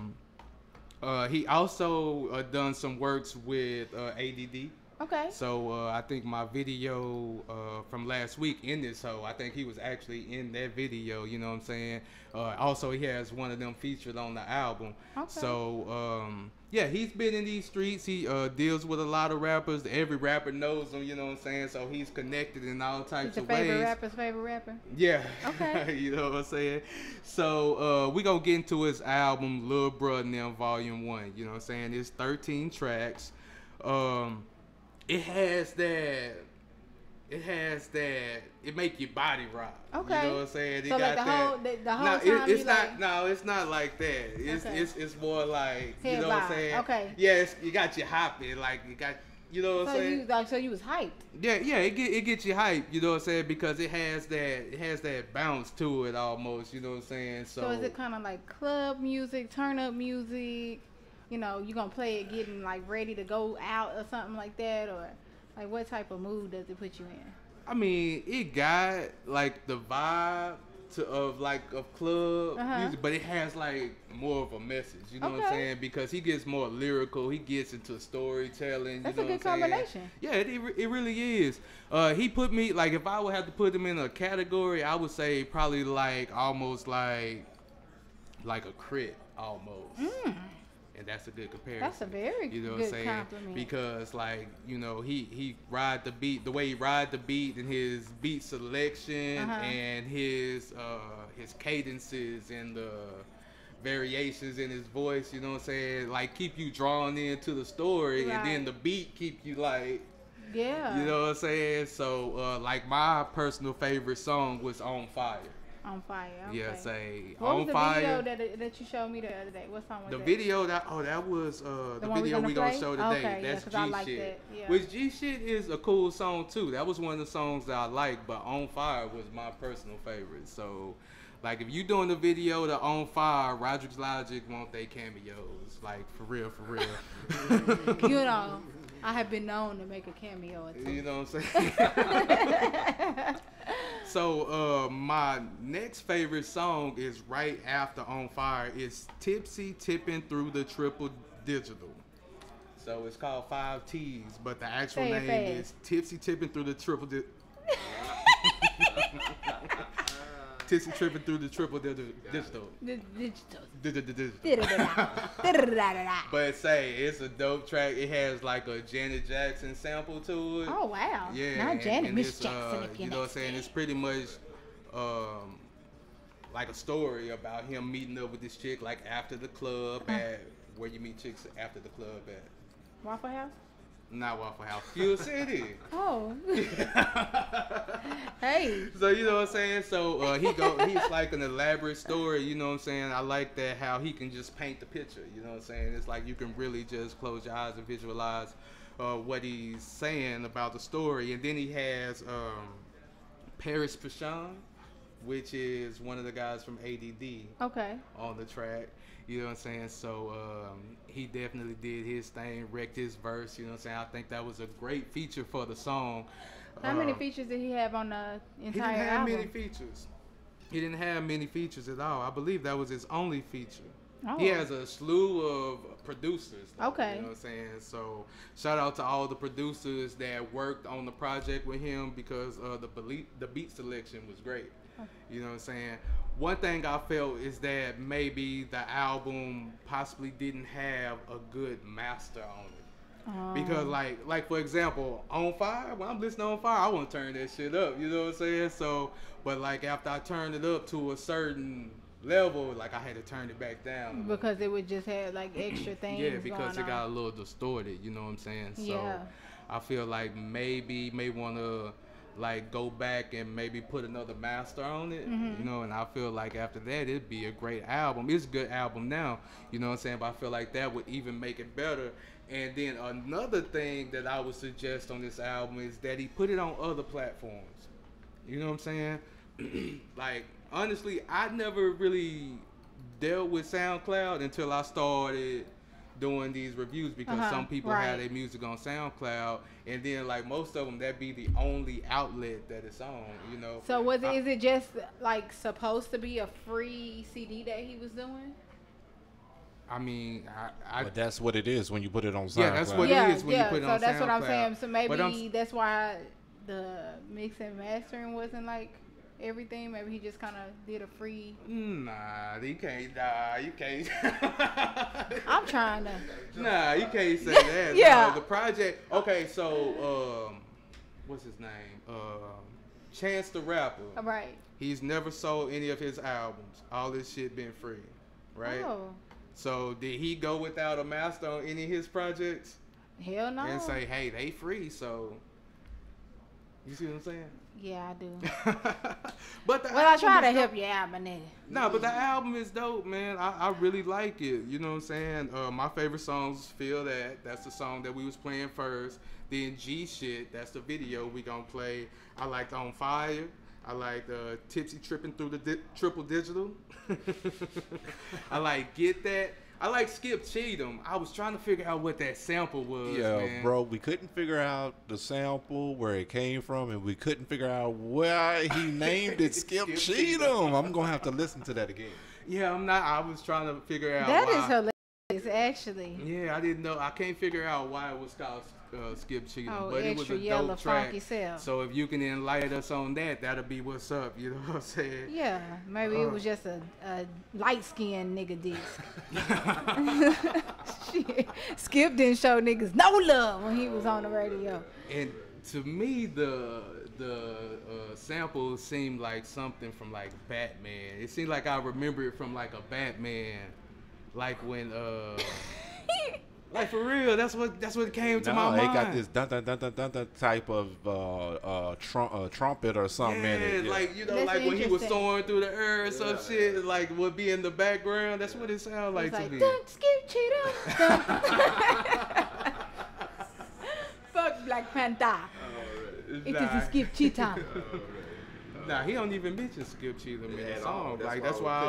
he also done some works with ADD. Okay. So I think my video from last week in this hoe, I think he was actually in that video, you know what I'm saying? Also, he has one of them featured on the album. Okay. So, yeah, he's been in these streets. He deals with a lot of rappers. Every rapper knows him, you know what I'm saying? So he's connected in all types He's of your favorite ways. rapper's favorite rapper? Yeah. Okay. You know what I'm saying? So we gonna get into his album, Lil Bro Nem Vol.1. You know what I'm saying? It's 13 tracks. It has that. It make your body rock. Okay. You know what I'm saying? It So like got the whole no, time it's you not. like. No, it's not like that. It's Okay. it's more like you Head know what I'm vibe. saying? Okay. Yes, you got you hopping. Like you got. You know what I'm saying? So you was hyped. Yeah, it gets you hype, you know what I'm saying? Because it has that bounce to it almost, you know what I'm saying? So is it kind of like club music, turn up music? You know, you gonna play it getting like ready to go out or something like that, or like what type of mood does it put you in? I mean, it got like the vibe of club music, but it has like more of a message, you know what I'm saying? Because he gets more lyrical, he gets into storytelling. That's you know a good what I'm saying? combination. Yeah, it really is. He put me like if I would have to put him in a category, I would say probably like almost like a crit almost. And that's a good comparison. That's a very you know good what I'm saying? compliment. Because like, you know, he ride the beat, the way he ride the beat and his beat selection and his cadences and the variations in his voice, you know what I'm saying? Like keep you drawn into the story and then the beat keep you like Yeah. you know what I'm saying? So like my personal favorite song was On Fire. On Fire. Okay. Yeah, say What On was the Fire. video that you showed me the other day? What song was The that? video that was the one video we gonna play? show today. Okay, yeah, That's 'cause G I like Shit. that, yeah. Which G Shit is a cool song too. That was one of the songs that I like, but On Fire was my personal favorite. So like if you doing the video to On Fire, Rodrick Logic want they cameos. Like for real. You know, I have been known to make a cameo or two. You know what I'm saying? So my next favorite song is right after On Fire. It's Tipsy Tipping Through the Triple Digital. So it's called 5 T's, but the actual name is Tipsy Tipping Through the Triple Digital. Tipsy Tripping Through the Triple Digital. But say it's a dope track. It has like a Janet Jackson sample to it. Oh wow! Yeah, not Janet, Miss Jackson. You know what I'm saying? It's pretty much like a story about him meeting up with this chick like after the club at where you meet chicks after the club at. Waffle House? Not Waffle House. Fuel City. Oh. Hey. So you know what I'm saying? So he's like an elaborate story, you know what I'm saying? I like that how he can just paint the picture, you know what I'm saying? It's like you can really just close your eyes and visualize what he's saying about the story. And then he has Paris Pashan, which is one of the guys from ADD. Okay. On the track. You know what I'm saying? So he definitely did his thing, wrecked his verse. You know what I'm saying? I think that was a great feature for the song. How many features did he have on the entire album? He didn't have many features. He didn't have many features at all. I believe that was his only feature. Oh. He has a slew of producers. Though, okay. You know what I'm saying? So shout out to all the producers that worked on the project with him because the beat selection was great. Okay. You know what I'm saying? One thing I felt is that maybe the album possibly didn't have a good master on it. Because like for example, On Fire, when I'm listening to On Fire, I want to turn that shit up, you know what I'm saying? So, but like after I turned it up to a certain level, like I had to turn it back down. Because it would just have like extra things. Yeah, because it got a little distorted, you know what I'm saying? So yeah. I feel like maybe may want to like go back and maybe put another master on it, you know, and I feel like after that it'd be a great album. It's a good album now, you know what I'm saying, but I feel like that would even make it better. And then another thing that I would suggest on this album is that he put it on other platforms, you know what I'm saying? Like honestly, I never really dealt with SoundCloud until I started doing these reviews because some people have their music on SoundCloud, and then like most of them that be the only outlet that it's on, you know. So is it just like supposed to be a free CD that he was doing? I mean, but that's what it is when you put it on SoundCloud. Yeah, that's what it is when you put it on SoundCloud. So that's what I'm saying. So maybe that's why the mix and mastering wasn't like everything. Maybe he just kind of did a free. Nah, you can't. Nah, you can't. I'm trying to. Nah, you can't say that. Yeah. No, the project. Okay, so what's his name? Chance the Rapper. Right. He's never sold any of his albums. All this shit been free, right? Oh. So did he go without a master on any of his projects? Hell no. And say, hey, they free, so. You see what I'm saying? Yeah, I do. But I try to help you out, my nigga. No, but the album is dope, man. I really like it. You know what I'm saying? My favorite songs, Feel That. That's the song that we was playing first. Then G Shit. That's the video we gonna play. I liked On Fire. I like Tipsy Tripping Through the Triple Digital. I like Get That. I like Skip Cheatham. I was trying to figure out what that sample was. Yeah, man. Bro, we couldn't figure out the sample, where it came from, and we couldn't figure out why he named it Skip Cheatham. I'm gonna have to listen to that again. Yeah, I was trying to figure out that why. Is hilarious, actually. Yeah, I didn't know. I can't figure out why it was called Skip Cheatham, but it was a dope track. So if you can enlighten us on that, that'll be what's up. You know what I'm saying? Yeah, maybe it was just a light-skinned nigga disc. Shit. Skip didn't show niggas no love when he was on the radio. And to me, the sample seemed like something from like Batman. It seemed like I remember it from like a Batman, like when like for real, that's what came to my mind. They got this dun dun dun dun dun dun type of trumpet or something in it. Yeah, like you know, like when he was soaring through the air or some shit, like would be in the background. That's what it sounded like to me. Don't skip Cheetah. Fuck Black Panther. It is a Skip Cheetah. Nah, he don't even mention Skip Cheatham in the song. Like that's why I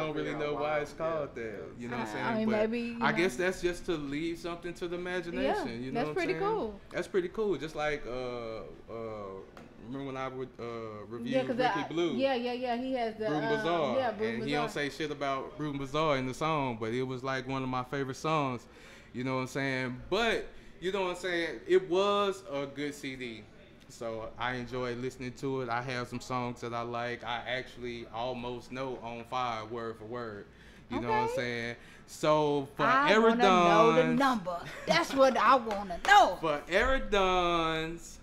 don't really know why it's called that. You know what I'm saying? I mean, but maybe, I guess that's just to leave something to the imagination. Yeah, you know that's what pretty I'm saying? cool. That's pretty cool. Just like Remember when I would review Ricky Blue? Yeah. He has the Broom Bazaar. Yeah, Broom and Bazaar. he don't say shit about Broom Bazaar in the song, but it was like one of my favorite songs. You know what I'm saying? But you know what I'm saying? It was a good CD. So I enjoyed listening to it. I have some songs that I like. I actually almost know on fire word for word. You know what I'm saying? So for I wanna know the number. That's what I wanna know. For Arradon's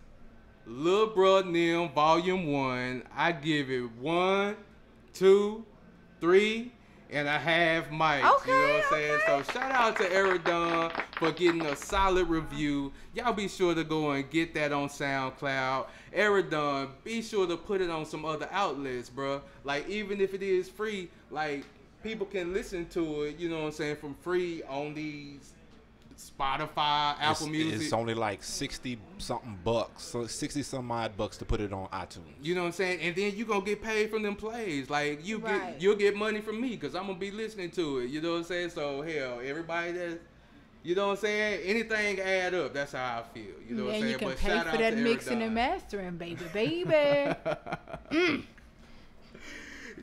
Lil Bro Nem Vol.1, I give it 1, 2, 3 and a half mics. Okay, you know what I'm saying? So shout out to Arradon for getting a solid review. Y'all be sure to go and get that on SoundCloud. Arradon, be sure to put it on some other outlets, bro. Like even if it is free, like people can listen to it, you know what I'm saying, from free on these Spotify, Apple Music. It's only like 60-something bucks, so 60-some odd bucks to put it on iTunes. You know what I'm saying? And then you gonna get paid from them plays. Like you'll get money from me because I'm gonna be listening to it. You know what I'm saying? So hell, everybody that, you know what I'm saying? Anything add up. That's how I feel. You know what I'm saying? You can but pay shout for out that to mixing and mastering, baby.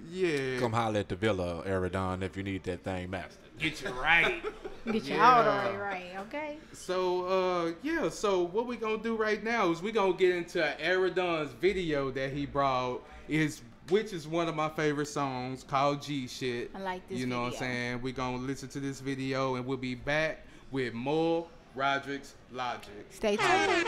Yeah. Come holler at the Villa, Arradon, if you need that thing mastered. Get you right. Get you all the way right, okay? So, yeah. So what we gonna do right now is we gonna get into Arradon's video that he brought, which is one of my favorite songs, called G Shit. I like this You know what I'm saying? We gonna listen to this video and we'll be back with more Rodrick's Logic. Stay tuned.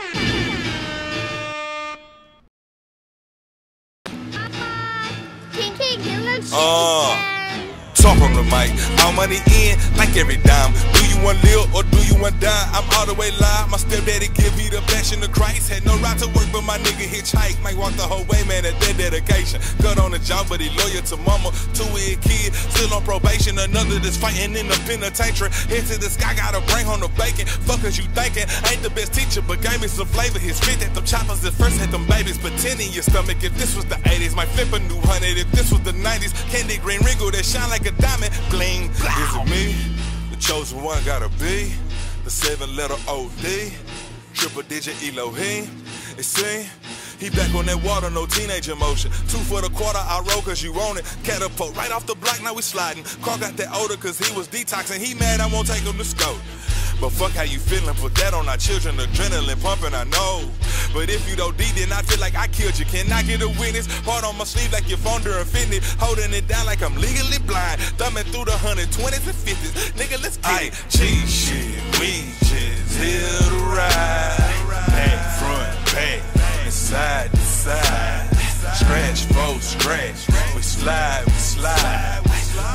Talk on the mic, all money in, like every dime. Do you want live or do you want die? I'm all the way live, my stepdaddy give me the passion of Christ. Had no right to work, but my nigga hitchhike. Might walk the whole way, man, at that dedication. Cut on the job, but he loyal to mama. 2-year kid, still on probation. Another that's fighting in the penitentiary. Head to the sky, got a brain on the bacon. Fuck as you thinking, ain't the best teacher, but gave me some flavor. His fit at them choppers at first had them babies, but 10 in your stomach. If this was the 80s, might flip a new 100. If this was the 90s, candy green wrinkle that shine like a diamond. Bling, is it me? The chosen one gotta be the 7-letter OD, TripleDigital Elohim. It seem he back on that water, no teenage emotion. 2 for the quarter, I roll cause you own it. Catapult right off the block, now we sliding. Car got that odor cause he was detoxing. He mad, I won't take him to scope. But fuck how you feeling, put that on our children, adrenaline pumping, I know. But if you don't D, then I feel like I killed you. Can I get a witness? Part on my sleeve like your phone during fitness. Holding it down like I'm legally blind. Thumbing through the 120s and 50s. Nigga, let's get it. Cheat shit, we just here to ride. Back, front, back, and side to side. Scratch, fold, scratch. We slide,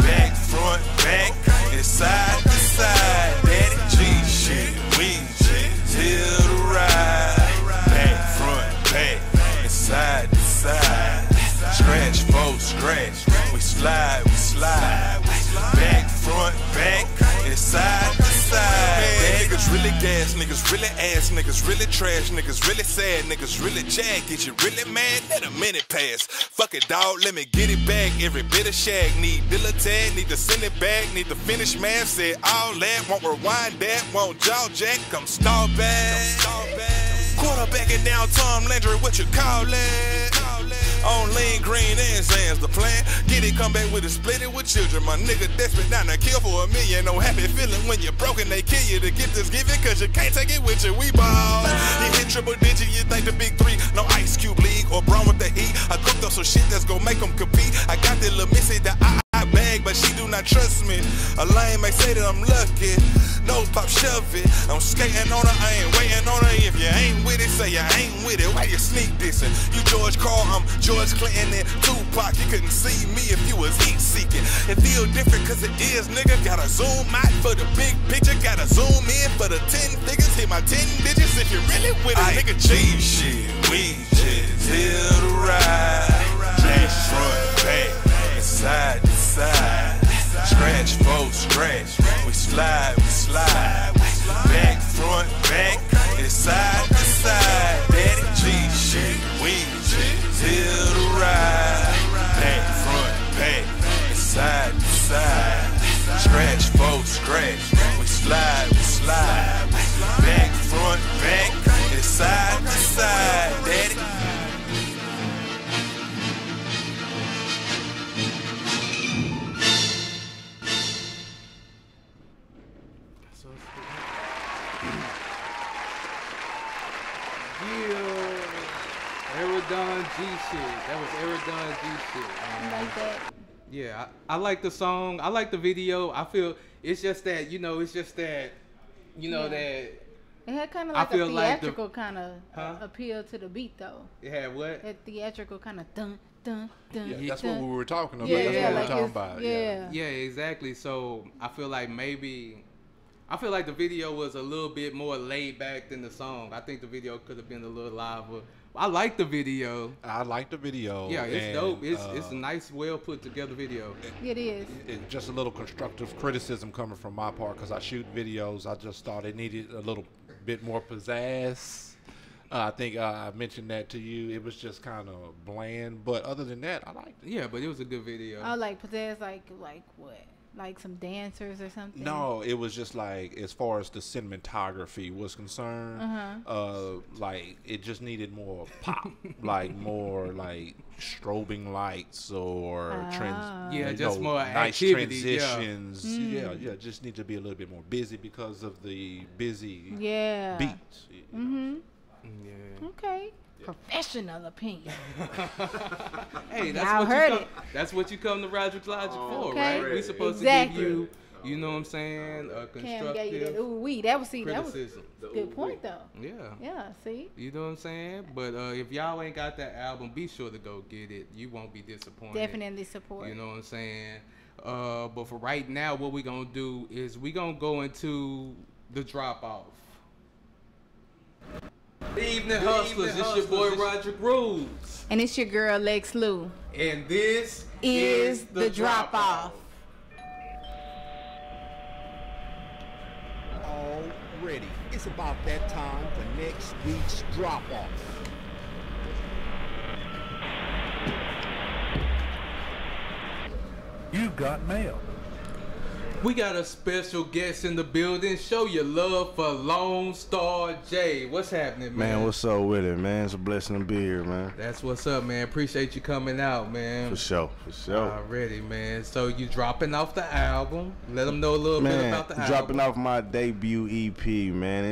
back, front, back, and side to side. Daddy, G shit, we just here to ride. Back, front, back, and side to side. Scratch, fold, scratch. We slide, back, front, back, and side to side. Man, niggas really gas, niggas really ass, niggas really trash, niggas really sad, niggas really jag. Get you really mad? Let a minute pass. Fuck it, dog, let me get it back. Every bit of shag, need dealer tag, need to send it back, need to finish math. Said all that, won't rewind that, won't jaw jack, come stall back. Quarterbacking down Tom Landry, what you call it? On lean, green, and Zan's the plan. Get it, come back with it, split it with children. My nigga desperate down to kill for $1 million. No happy feeling when you're broken, they kill you. The gift is given, cause you can't take it with you. We ball. You hit triple digit, you think the big 3. No Ice Cube League or Brown with the heat. I cooked up some shit that's gonna make them compete. I got that little missy that I bag, but she do not trust me. A lame may say that I'm lucky. Nose pop, shove it. I'm skating on her, I ain't waiting on her. If you ain't with it, say you ain't with it. Why you sneak dissing? You George Carl, I'm George Clinton and Tupac. You couldn't see me if you was heat seeking. It feel different cause it is, nigga. Gotta zoom out for the big picture. Gotta zoom in for the 10 figures. Hit my 10 digits if you really with it, nigga. G shit, we just here to ride. Back, front, back, and side to side. Scratch, fold, scratch. We slide, back, front, back, and side to side. Daddy, G shit, we just here to ride. Back, front, back, and side to side. Scratch, fold, scratch. We slide, back, front, back, and side to side. Daddy. G shit, man. I like that. Yeah, I like the song. I like the video. I feel it's just that, you know, that It had kind of like a theatrical kind of appeal to the beat, though. It had what? That theatrical kind of dun, dun, dun. Yeah, that's what we were talking about. Yeah, that's yeah, what we like were talking about. Yeah. Yeah, exactly. So I feel like the video was a little bit more laid back than the song. I think the video could have been a little liver. I like the video. I like the video. Yeah, it's dope. It's a nice, well put together video. It is. Just a little constructive criticism coming from my part because I shoot videos. I just thought it needed a little bit more pizzazz. I think I mentioned that to you. It was just kind of bland, but other than that, I liked it. Yeah, but it was a good video. Oh, like pizzazz, like what? Like some dancers or something? No, it was just like as far as the cinematography was concerned, like it just needed more pop, like more like strobing lights or more nice activity, transitions. Yeah, just need to be a little bit more busy because of the busy beats. Yeah. Okay. Professional opinion. Hey, that's what you come to Rodrick Logic for, right? We supposed to give you, you know what I'm saying, a constructive that was a good point though. Yeah. Yeah, see? You know what I'm saying? But if y'all ain't got that album, be sure to go get it. You won't be disappointed. Definitely support. You know what I'm saying? But for right now, what we gonna do is we gonna go into the drop off. Evening Hustlers, it's your boy Rodrick Rules. And it's your girl Lex Lu. And this is the drop off. Already, it's about that time for next week's drop off. You got mail. We got a special guest in the building. Show your love for Starr Jay. What's happening, man? Man, what's up with it, man? It's a blessing to be here, man. That's what's up, man. Appreciate you coming out, man. For sure. Already, man. So you dropping off the album. Let them know a little bit about the album. Dropping off my debut EP, man.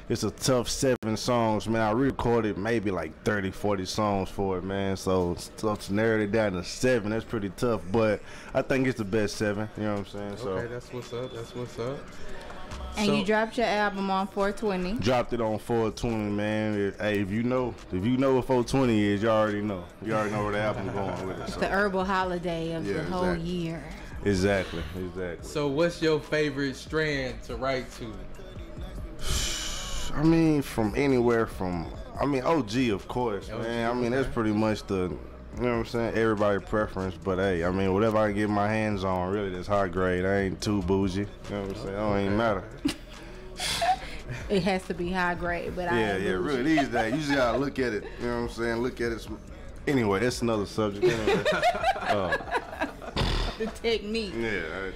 It's a tough 7 songs, man. I recorded maybe like 30, 40 songs for it, man. So to narrow it down to 7, that's pretty tough. But I think it's the best 7. You know what I'm saying? So okay, that's what's up. And you dropped your album on 420. Dropped it on 420, man. Hey, if you know what 420 is, you already know. You already know where the album going with it. So. The herbal holiday of the whole year. Exactly. So what's your favorite strand to write to? I mean, from anywhere from, OG, of course, man. I mean, that's pretty much the, you know what I'm saying, everybody preference. But, hey, I mean, whatever I can get my hands on, really, that's high grade. I ain't too bougie. You know what I'm saying? It don't even matter. It has to be high grade, but really, these days, you just gotta look at it. You know what I'm saying? Look at it. Anyway, that's another subject. Anyway. The technique. Yeah.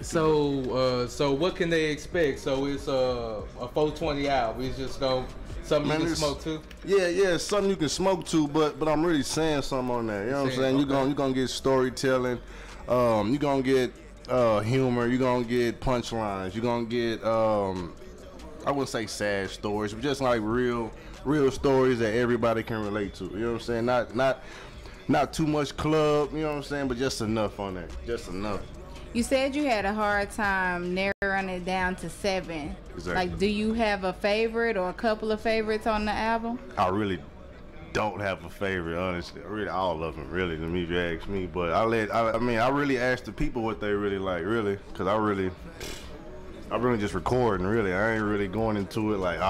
So what can they expect? So it's a 420 album. It's just something you can smoke to. Yeah, something you can smoke to. But I'm really saying something on that. You know what I'm saying? You're gonna get storytelling. You're gonna get humor. You're gonna get punchlines. You're gonna get I wouldn't say sad stories, but just like real stories that everybody can relate to. You know what I'm saying? Not too much club. You know what I'm saying? But just enough on there. Just enough. You said you had a hard time narrowing it down to 7. Exactly. Like, do you have a favorite or a couple of favorites on the album? I really don't have a favorite, honestly. Really, all of them, really, to me, if you ask me. But I really ask the people what they really like, really, because I'm really just recording, really. I ain't really going into it like,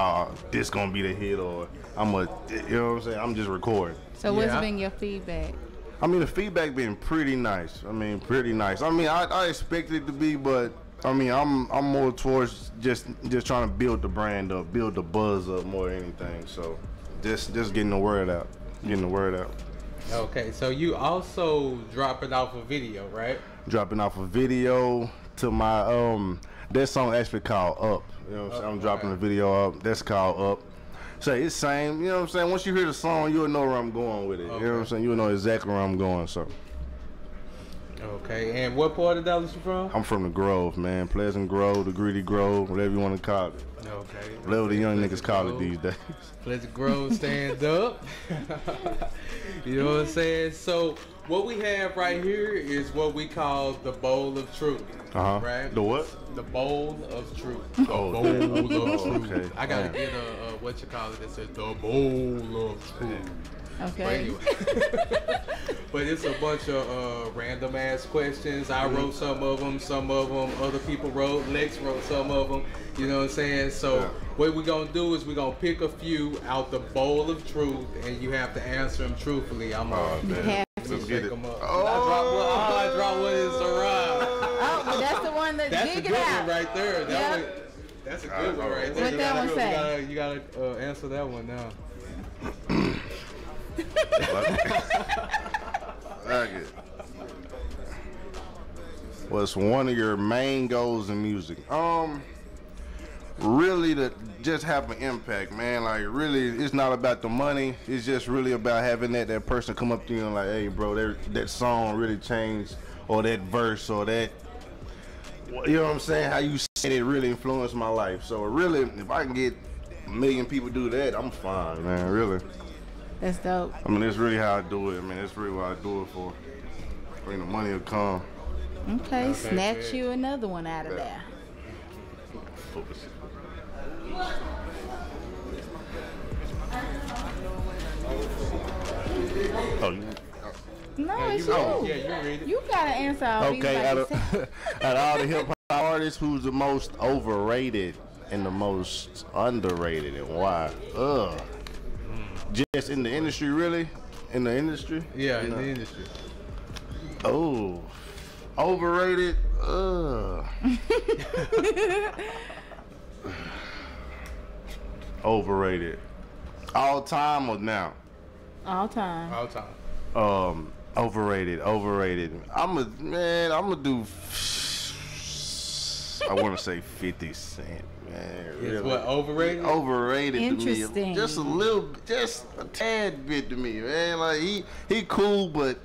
this gonna be the hit, or you know what I'm saying? I'm just recording. So what's been your feedback? I mean, the feedback been pretty nice. I expected it to be, but I'm more towards just trying to build the brand up, build the buzz up more than anything. So just getting the word out. Okay, so you also dropping off a video, right? Dropping off a video to my that song actually called Up. You know what I'm saying? I'm dropping a video up. That's called Up. So it's same, you know what I'm saying? Once you hear the song, you'll know where I'm going with it. Okay. You know what I'm saying? You'll know exactly where I'm going. So Okay, and what part of Dallas you from? I'm from the Grove, man. Pleasant Grove, the Greedy Grove, whatever you want to call it. Okay. Whatever the young niggas call Grove. it these days. Pleasant Grove, stand up. You know what I'm saying? So what we have right here is what we call the bowl of truth. Right? The what? The bowl of truth. The bowl of truth. Okay. I gotta get a what you call it that says the bowl of truth. Okay. But anyway, but it's a bunch of random ass questions. I wrote some of them other people wrote. Lex wrote some of them. You know what I'm saying? So what we're gonna do is we're gonna pick a few out the bowl of truth, and you have to answer them truthfully. I'm gonna pick them up. I dropped one in Sarah. Oh, but that's the one that That's a dig good it one out. right there. That's a good one right there. What that one say? You gotta answer that one now. What's one of your main goals in music? Really to just have an impact, man. Like really, it's not about the money. It's just really about having that person come up to you and like, hey, bro, that song really changed, or that verse, or that, you know what I'm saying? How you said it really influenced my life. So really, if I can get a million people do that, I'm fine, man. Really. That's dope. I mean, that's really how I do it. I mean, that's really what I do it for. I mean, the money will come. Okay, snatch you another one out of there. No, it's you. Yeah, you read it. You gotta answer all these. Okay, out of all the hip hop artists, who's the most overrated and the most underrated, and why? Just in the industry, really? In the industry? Yeah, in the industry. Oh, overrated? Overrated. All time or now? All time. All time. Overrated. I'm gonna do. I want to say 50 Cent, man. It's what, overrated? Overrated to me. Interesting. Just a tad bit to me, man. Like he cool, but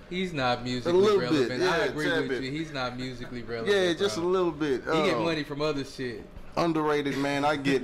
he's not musically relevant. bit, yeah, I agree with bit. you. He's not musically relevant. Yeah, just a little bit. He get money from other shit. Underrated, man. I get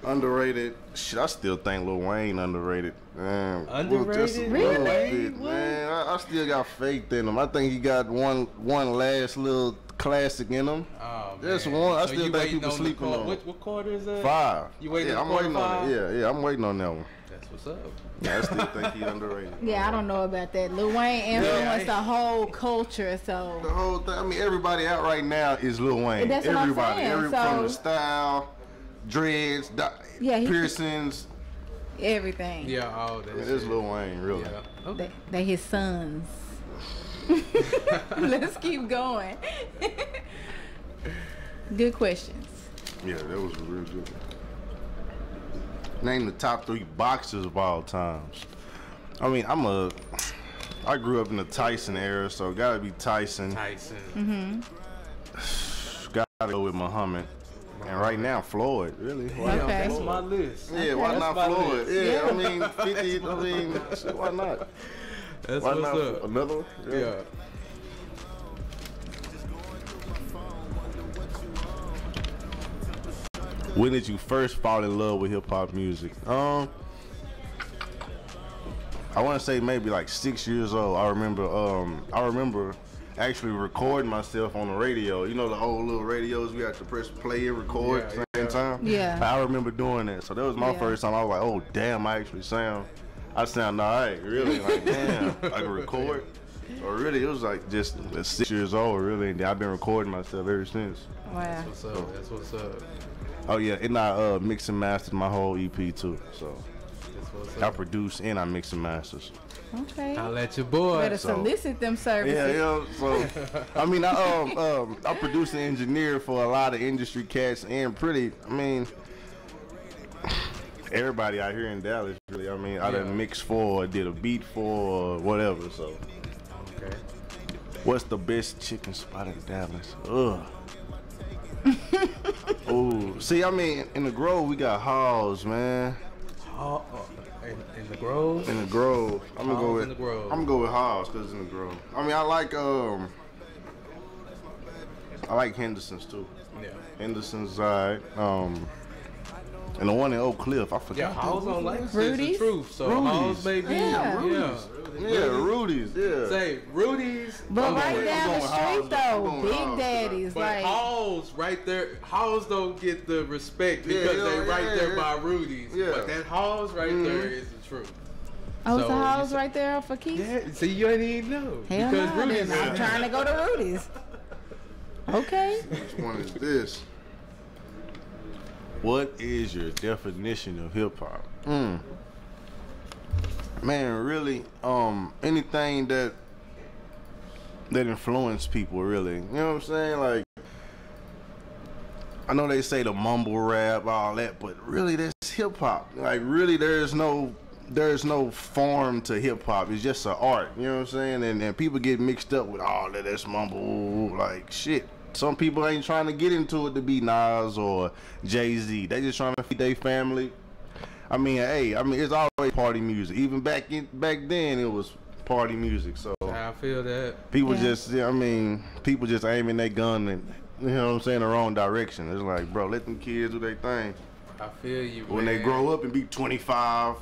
underrated. Shit, I still think Lil Wayne underrated. Man, Underrated? Just a little bit, man. I still got faith in him. I think he got one last little classic in him. Oh, man. Just one. I So still you think waiting people on sleeping on. What quarter is that? 5. You waiting yeah, on I'm waiting on five? it. Yeah, I'm waiting on that one. That's what's up. Yeah, I still think he's underrated. Yeah, I don't know about that. Lil Wayne influenced the whole culture, so. The whole thing. I mean, everybody out right now is Lil Wayne. That's what I'm everybody. saying, From the so- style, dreads, piercings. Everything. Yeah, all that. It's Lil Wayne, really. Yeah. Okay. They his sons. Let's keep going. Good questions. Yeah, that was real good. Name the top 3 boxers of all times. I mean, I grew up in the Tyson era, so gotta be Tyson. Tyson. Gotta go with Muhammad. And right now, Floyd, really. Okay. That's my list. Yeah, why not Floyd? Yeah, I mean, 50, I mean, why not? That's why what's not up. another one? Yeah. When did you first fall in love with hip hop music? I want to say maybe like 6 years old. I remember actually recording myself on the radio. You know the old little radios we had to press play and record at the same time? Yeah. I remember doing that. So that was my first time. I was like, oh damn, I sound alright, really. Like damn, I can record. Or really, it was like just 6 years old, really. And I've been recording myself ever since. Wow. That's what's up. Oh yeah, and I mix and mastered my whole EP too. So That's what's I up. produce and I mix and masters. Okay. I'll let your boy. Better solicit them services. Yeah. So I mean, I produce and engineer for a lot of industry cats and everybody out here in Dallas. Really, I mean, I done mixed for, or did a beat for, or whatever. So. Okay. What's the best chicken spot in Dallas? Ugh. Oh, see, I mean, in the Grove we got Halls, man. In the Grove? In the Grove. I'm gonna go with in the Grove. I'm gonna go with Hobbs because it's in the Grove. I mean, I like Henderson's too. Yeah. Henderson's alright. And the one in Oak Cliff, I forgot. Yeah, Hobbs on Lex is the Rudy's? truth. So Hobbs baby. Rudy's. Yeah. Say Rudy's. But right down the street though, Big Daddy's But like. Halls right there, Halls don't get the respect because they right there by Rudy's. Yeah. But that Halls right there is the truth. Oh, So the house you right there for Keith? Yeah, see, you ain't even know. Hell because no, Rudy's. I'm trying to go to Rudy's. Okay. Which one is this? What is your definition of hip hop? Man, really, anything that influence people, really. You know what I'm saying? Like, I know they say the mumble rap, all that, but really, that's hip hop. Like, really, there's no form to hip hop. It's just an art. You know what I'm saying? And people get mixed up with all that's mumble, like shit. Some people ain't trying to get into it to be Nas or Jay-Z. They just trying to feed their family. I mean, it's always party music. Even back then, it was party music. So I feel that people people just aiming their gun and you know what I'm saying, the wrong direction. It's like, bro, let them kids do their thing. I feel you. When they grow up and be 25,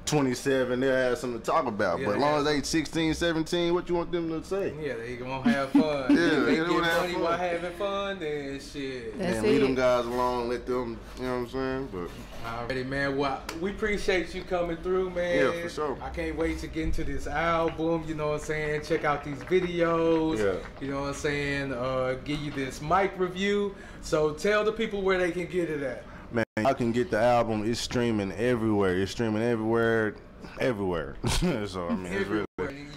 27, they'll have something to talk about. But as long as they 16, 17, what you want them to say? Yeah, they gonna have fun. Yeah, they get money while having fun, then shit. And leave them guys alone, let them, you know what I'm saying? But alrighty, man. Well, we appreciate you coming through, man. Yeah, for sure. I can't wait to get into this album, you know what I'm saying? Check out these videos. Yeah. You know what I'm saying? Give you this mic review. So tell the people where they can get it at. Man, y'all can get the album. It's streaming everywhere. So, I mean, it's really...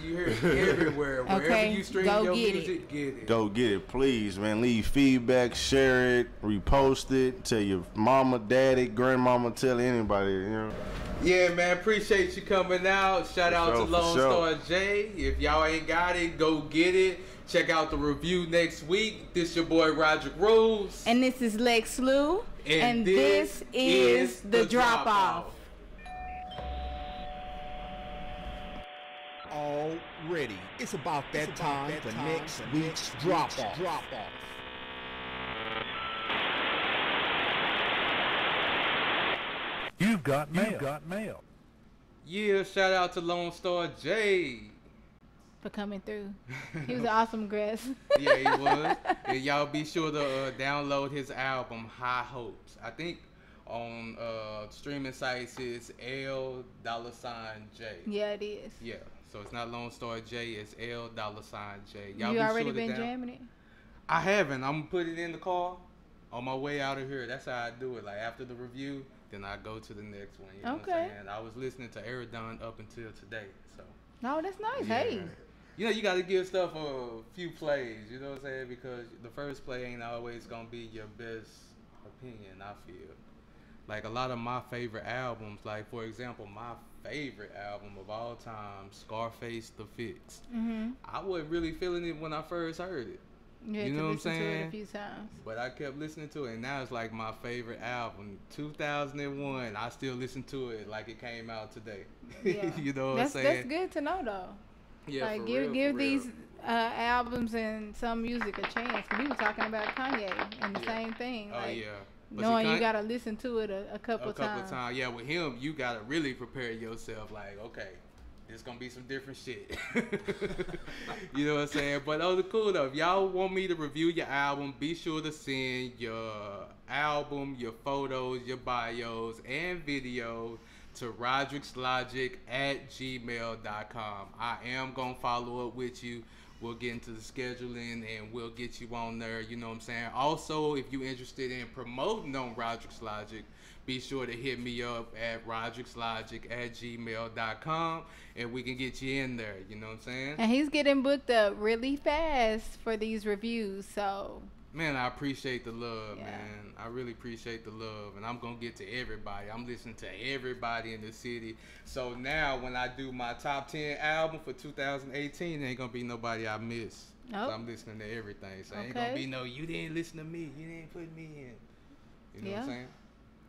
You hear it everywhere. Wherever you stream your music, get it. Go get it, please, man. Leave feedback, share it, repost it, tell your mama, daddy, grandmama, tell anybody, you know. Yeah, man, appreciate you coming out. Shout out to Lone Starr Jay. If y'all ain't got it, go get it. Check out the review next week. This your boy Rodrick Rules. And this is Lex Lu. And this is The Drop Off. Already, it's about that time for next week's Drop Off. You've got mail. Yeah, shout out to Lone Starr Jay. For coming through. He was an awesome guest. Yeah, he was. And y'all be sure to download his album, High Hopes. I think on streaming sites it's L$J. Yeah, it is. Yeah, so it's not Lone Starr J, it's L$J. You already been jamming it? I haven't. I'm going to put it in the car on my way out of here. That's how I do it. Like after the review, then I go to the next one. You know what I'm saying? I was listening to Arradon up until today. So. No, that's nice. Yeah. Hey. You know, you got to give stuff a few plays, you know what I'm saying? Because the first play ain't always going to be your best opinion, I feel. Like a lot of my favorite albums, like for example, my favorite album of all time, Scarface The Fix. I wasn't really feeling it when I first heard it. You know what I'm saying? To it a few times. But I kept listening to it, and now it's like my favorite album. 2001, I still listen to it like it came out today. Yeah. You know what I'm saying? That's good to know, though. Yeah, like for give real. these albums and some music a chance. We were talking about Kanye and the same thing. Oh like, yeah. But knowing you gotta listen to it a couple times. Yeah, with him, you gotta really prepare yourself. Like, okay, it's gonna be some different shit. You know what I'm saying? But cool though. If y'all want me to review your album, be sure to send your album, your photos, your bios, and video to rodrickslogic@gmail.com. I am gonna follow up with you. We'll get into the scheduling and we'll get you on there, you know what I'm saying? Also, if you're interested in promoting on Rodrick's Logic, be sure to hit me up at rodrickslogic@gmail.com and we can get you in there, you know what I'm saying? And he's getting booked up really fast for these reviews, so... Man, I appreciate the love, man. I really appreciate the love, and I'm going to get to everybody. I'm listening to everybody in the city. So now when I do my top 10 album for 2018, there ain't going to be nobody I miss. Nope. So I'm listening to everything. So ain't going to be no, you didn't listen to me. You didn't put me in. You know what I'm saying?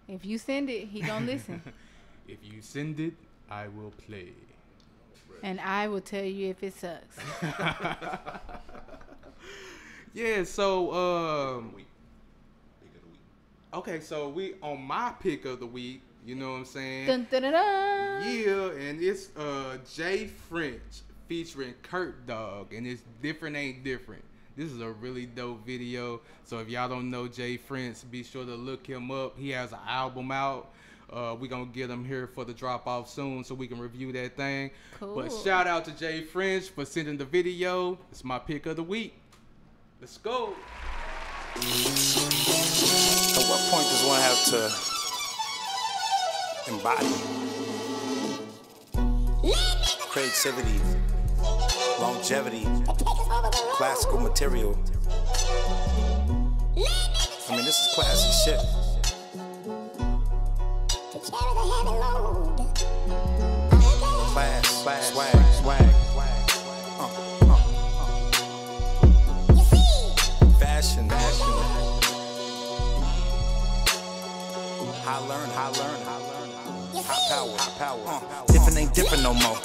If you send it, he going to listen. If you send it, I will play. And I will tell you if it sucks. Yeah, so okay, so we on my pick of the week, you know what I'm saying? Dun, dun, dun, dun. Yeah, and it's Jay French featuring Kurt Dog, and it's Different Ain't Different. This is a really dope video. So if y'all don't know Jay French, be sure to look him up. He has an album out. We're going to get him here for the drop off soon so we can review that thing. Cool. But shout out to Jay French for sending the video. It's my pick of the week. Let's go. At what point does one have to embody creativity, longevity, classical material? I mean, this is classic shit. Class, swag. Fashion. High learn. High power. Different ain't different no more.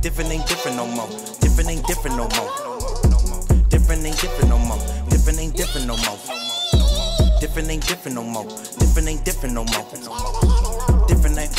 Different ain't different no more. Different ain't different no more. Different ain't different no more. Different ain't different no more. Different ain't different no more. Different ain't different no more. Different ain't.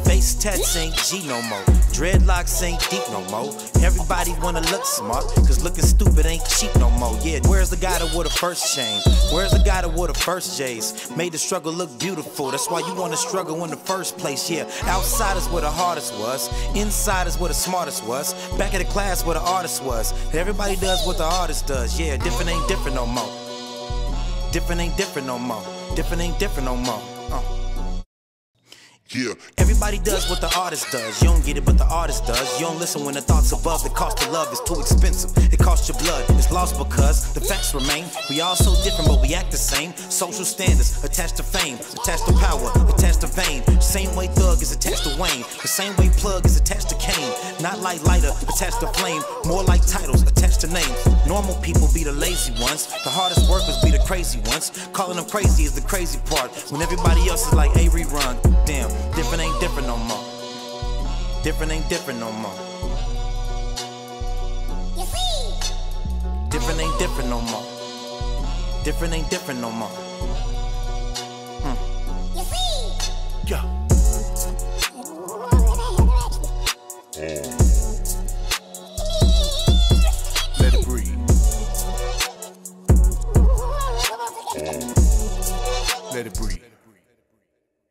Face tats ain't G no more. Dreadlocks ain't deep no more. Everybody wanna look smart, cause looking stupid ain't cheap no more. Yeah, where's the guy that wore the first chain? Where's the guy that wore the first J's? Made the struggle look beautiful. That's why you wanna struggle in the first place. Yeah, outside is where the hardest was. Inside is where the smartest was. Back at the class where the artist was. Everybody does what the artist does. Yeah, different ain't different no more. Different ain't different no more. Different ain't different no more. Yeah. Everybody does what the artist does. You don't get it, but the artist does. You don't listen when the thoughts above. The cost of love is too expensive. It costs your blood. It's lost because the facts remain. We all so different, but we act the same. Social standards attached to fame, attached to power, attached to fame. Same way Thug is attached to Wayne. The same way Plug is attached to Kane. Not like lighter attached to flame. More like titles attached to names. Normal people be the lazy ones. The hardest workers be the crazy ones. Calling them crazy is the crazy part. When everybody else is like, hey, rerun. Damn. Different ain't different no more. Different ain't different no more. Different ain't different no more. Different ain't different no more. Yo. Let it breathe. Let it breathe.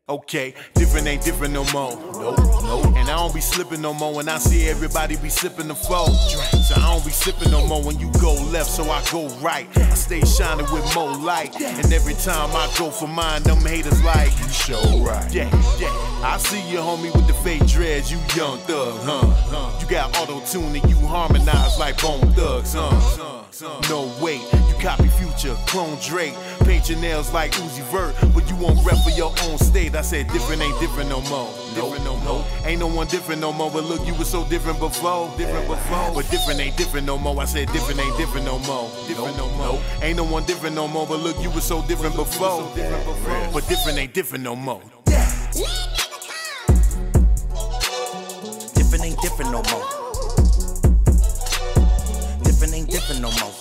Okay, different ain't different no more. Nope. And I don't be slipping no more when I see everybody be sipping the foe. So I don't be sipping no more when you go left, so I go right. I stay shining with more light. And every time I go for mine, them haters like, you show right. Yeah. I see you, homie, with the fake dreads, you young thug, huh? You got auto-tune and you harmonize like Bone Thugs, huh? No wait, you copy Future, clone Drake, paint your nails like Uzi Vert, but you won't rep for your own state. I said different ain't different no more. Different no more. Ain't no one different no more, but look, you was so different before. But different ain't different no more. I said different ain't different no more. Different no more. Ain't no one different no more, but look, you was so different before. But different ain't different no more. Different ain't different no more. Different ain't different no more.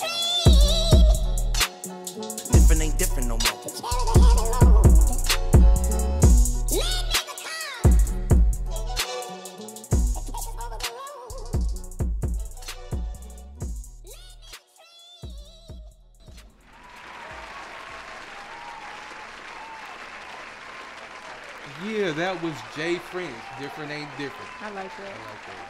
Different ain't different no more. Yeah, that was Jay French. Different ain't different. I like that.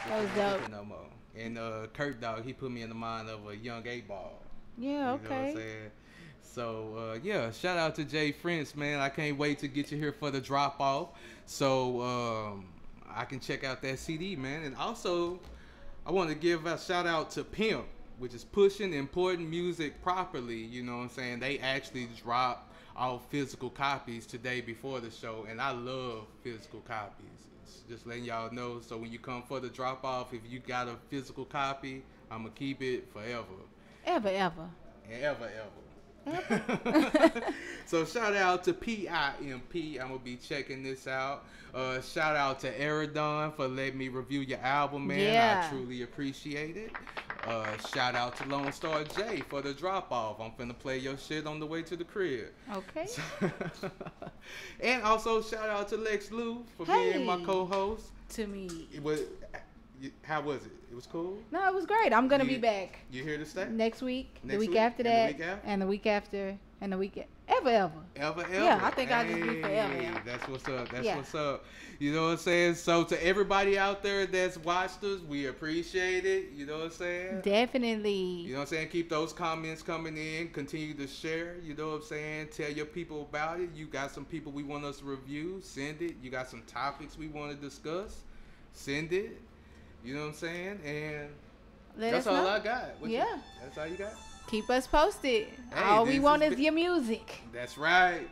That was dope. No more. And Kurt Dog, he put me in the mind of a young 8-Ball. Yeah, okay. You know what I'm saying? So, yeah, shout out to Jay French, man. I can't wait to get you here for the drop-off. So, I can check out that CD, man. And also, I want to give a shout-out to Pimp, which is pushing important music properly. You know what I'm saying? They actually dropped all physical copies today before the show, and I love physical copies. It's just letting y'all know. So when you come for the drop off, if you got a physical copy, I'm gonna keep it forever. Ever. And ever. So shout out to PIMP. I'm gonna be checking this out. Shout out to Arradon for letting me review your album, man. Yeah. I truly appreciate it. Shout out to Starr Jay for the drop off. I'm finna play your shit on the way to the crib. Okay. And also shout out to Lex Lu for being my co-host. To me. How was it? It was cool? No, it was great. I'm gonna be back. You here to stay? Next week, Next the week week, after and the that, week after? and the week after, and the week ever. Yeah, I think I'll just be forever. That's what's up. That's Yeah. what's up. You know what I'm saying? So to everybody out there that's watched us, we appreciate it. You know what I'm saying? Definitely. You know what I'm saying? Keep those comments coming in. Continue to share. You know what I'm saying? Tell your people about it. You got some people we want us to review. Send it. You got some topics we want to discuss. Send it. You know what I'm saying? And that's all I got. That's all you got? Keep us posted. Hey, all we want is your music. That's right.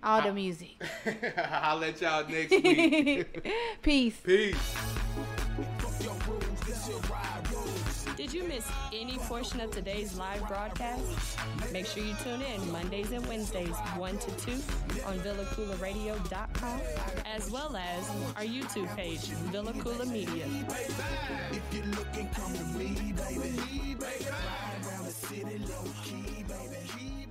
All the music. I'll let y'all next week. Peace. Peace. Did you miss any portion of today's live broadcast? Make sure you tune in Mondays and Wednesdays, 1 to 2 on VillaCoolaRadio.com, as well as our YouTube page, Villa Koola Media. If you're looking, come to me, baby. Ride around the city low key, baby.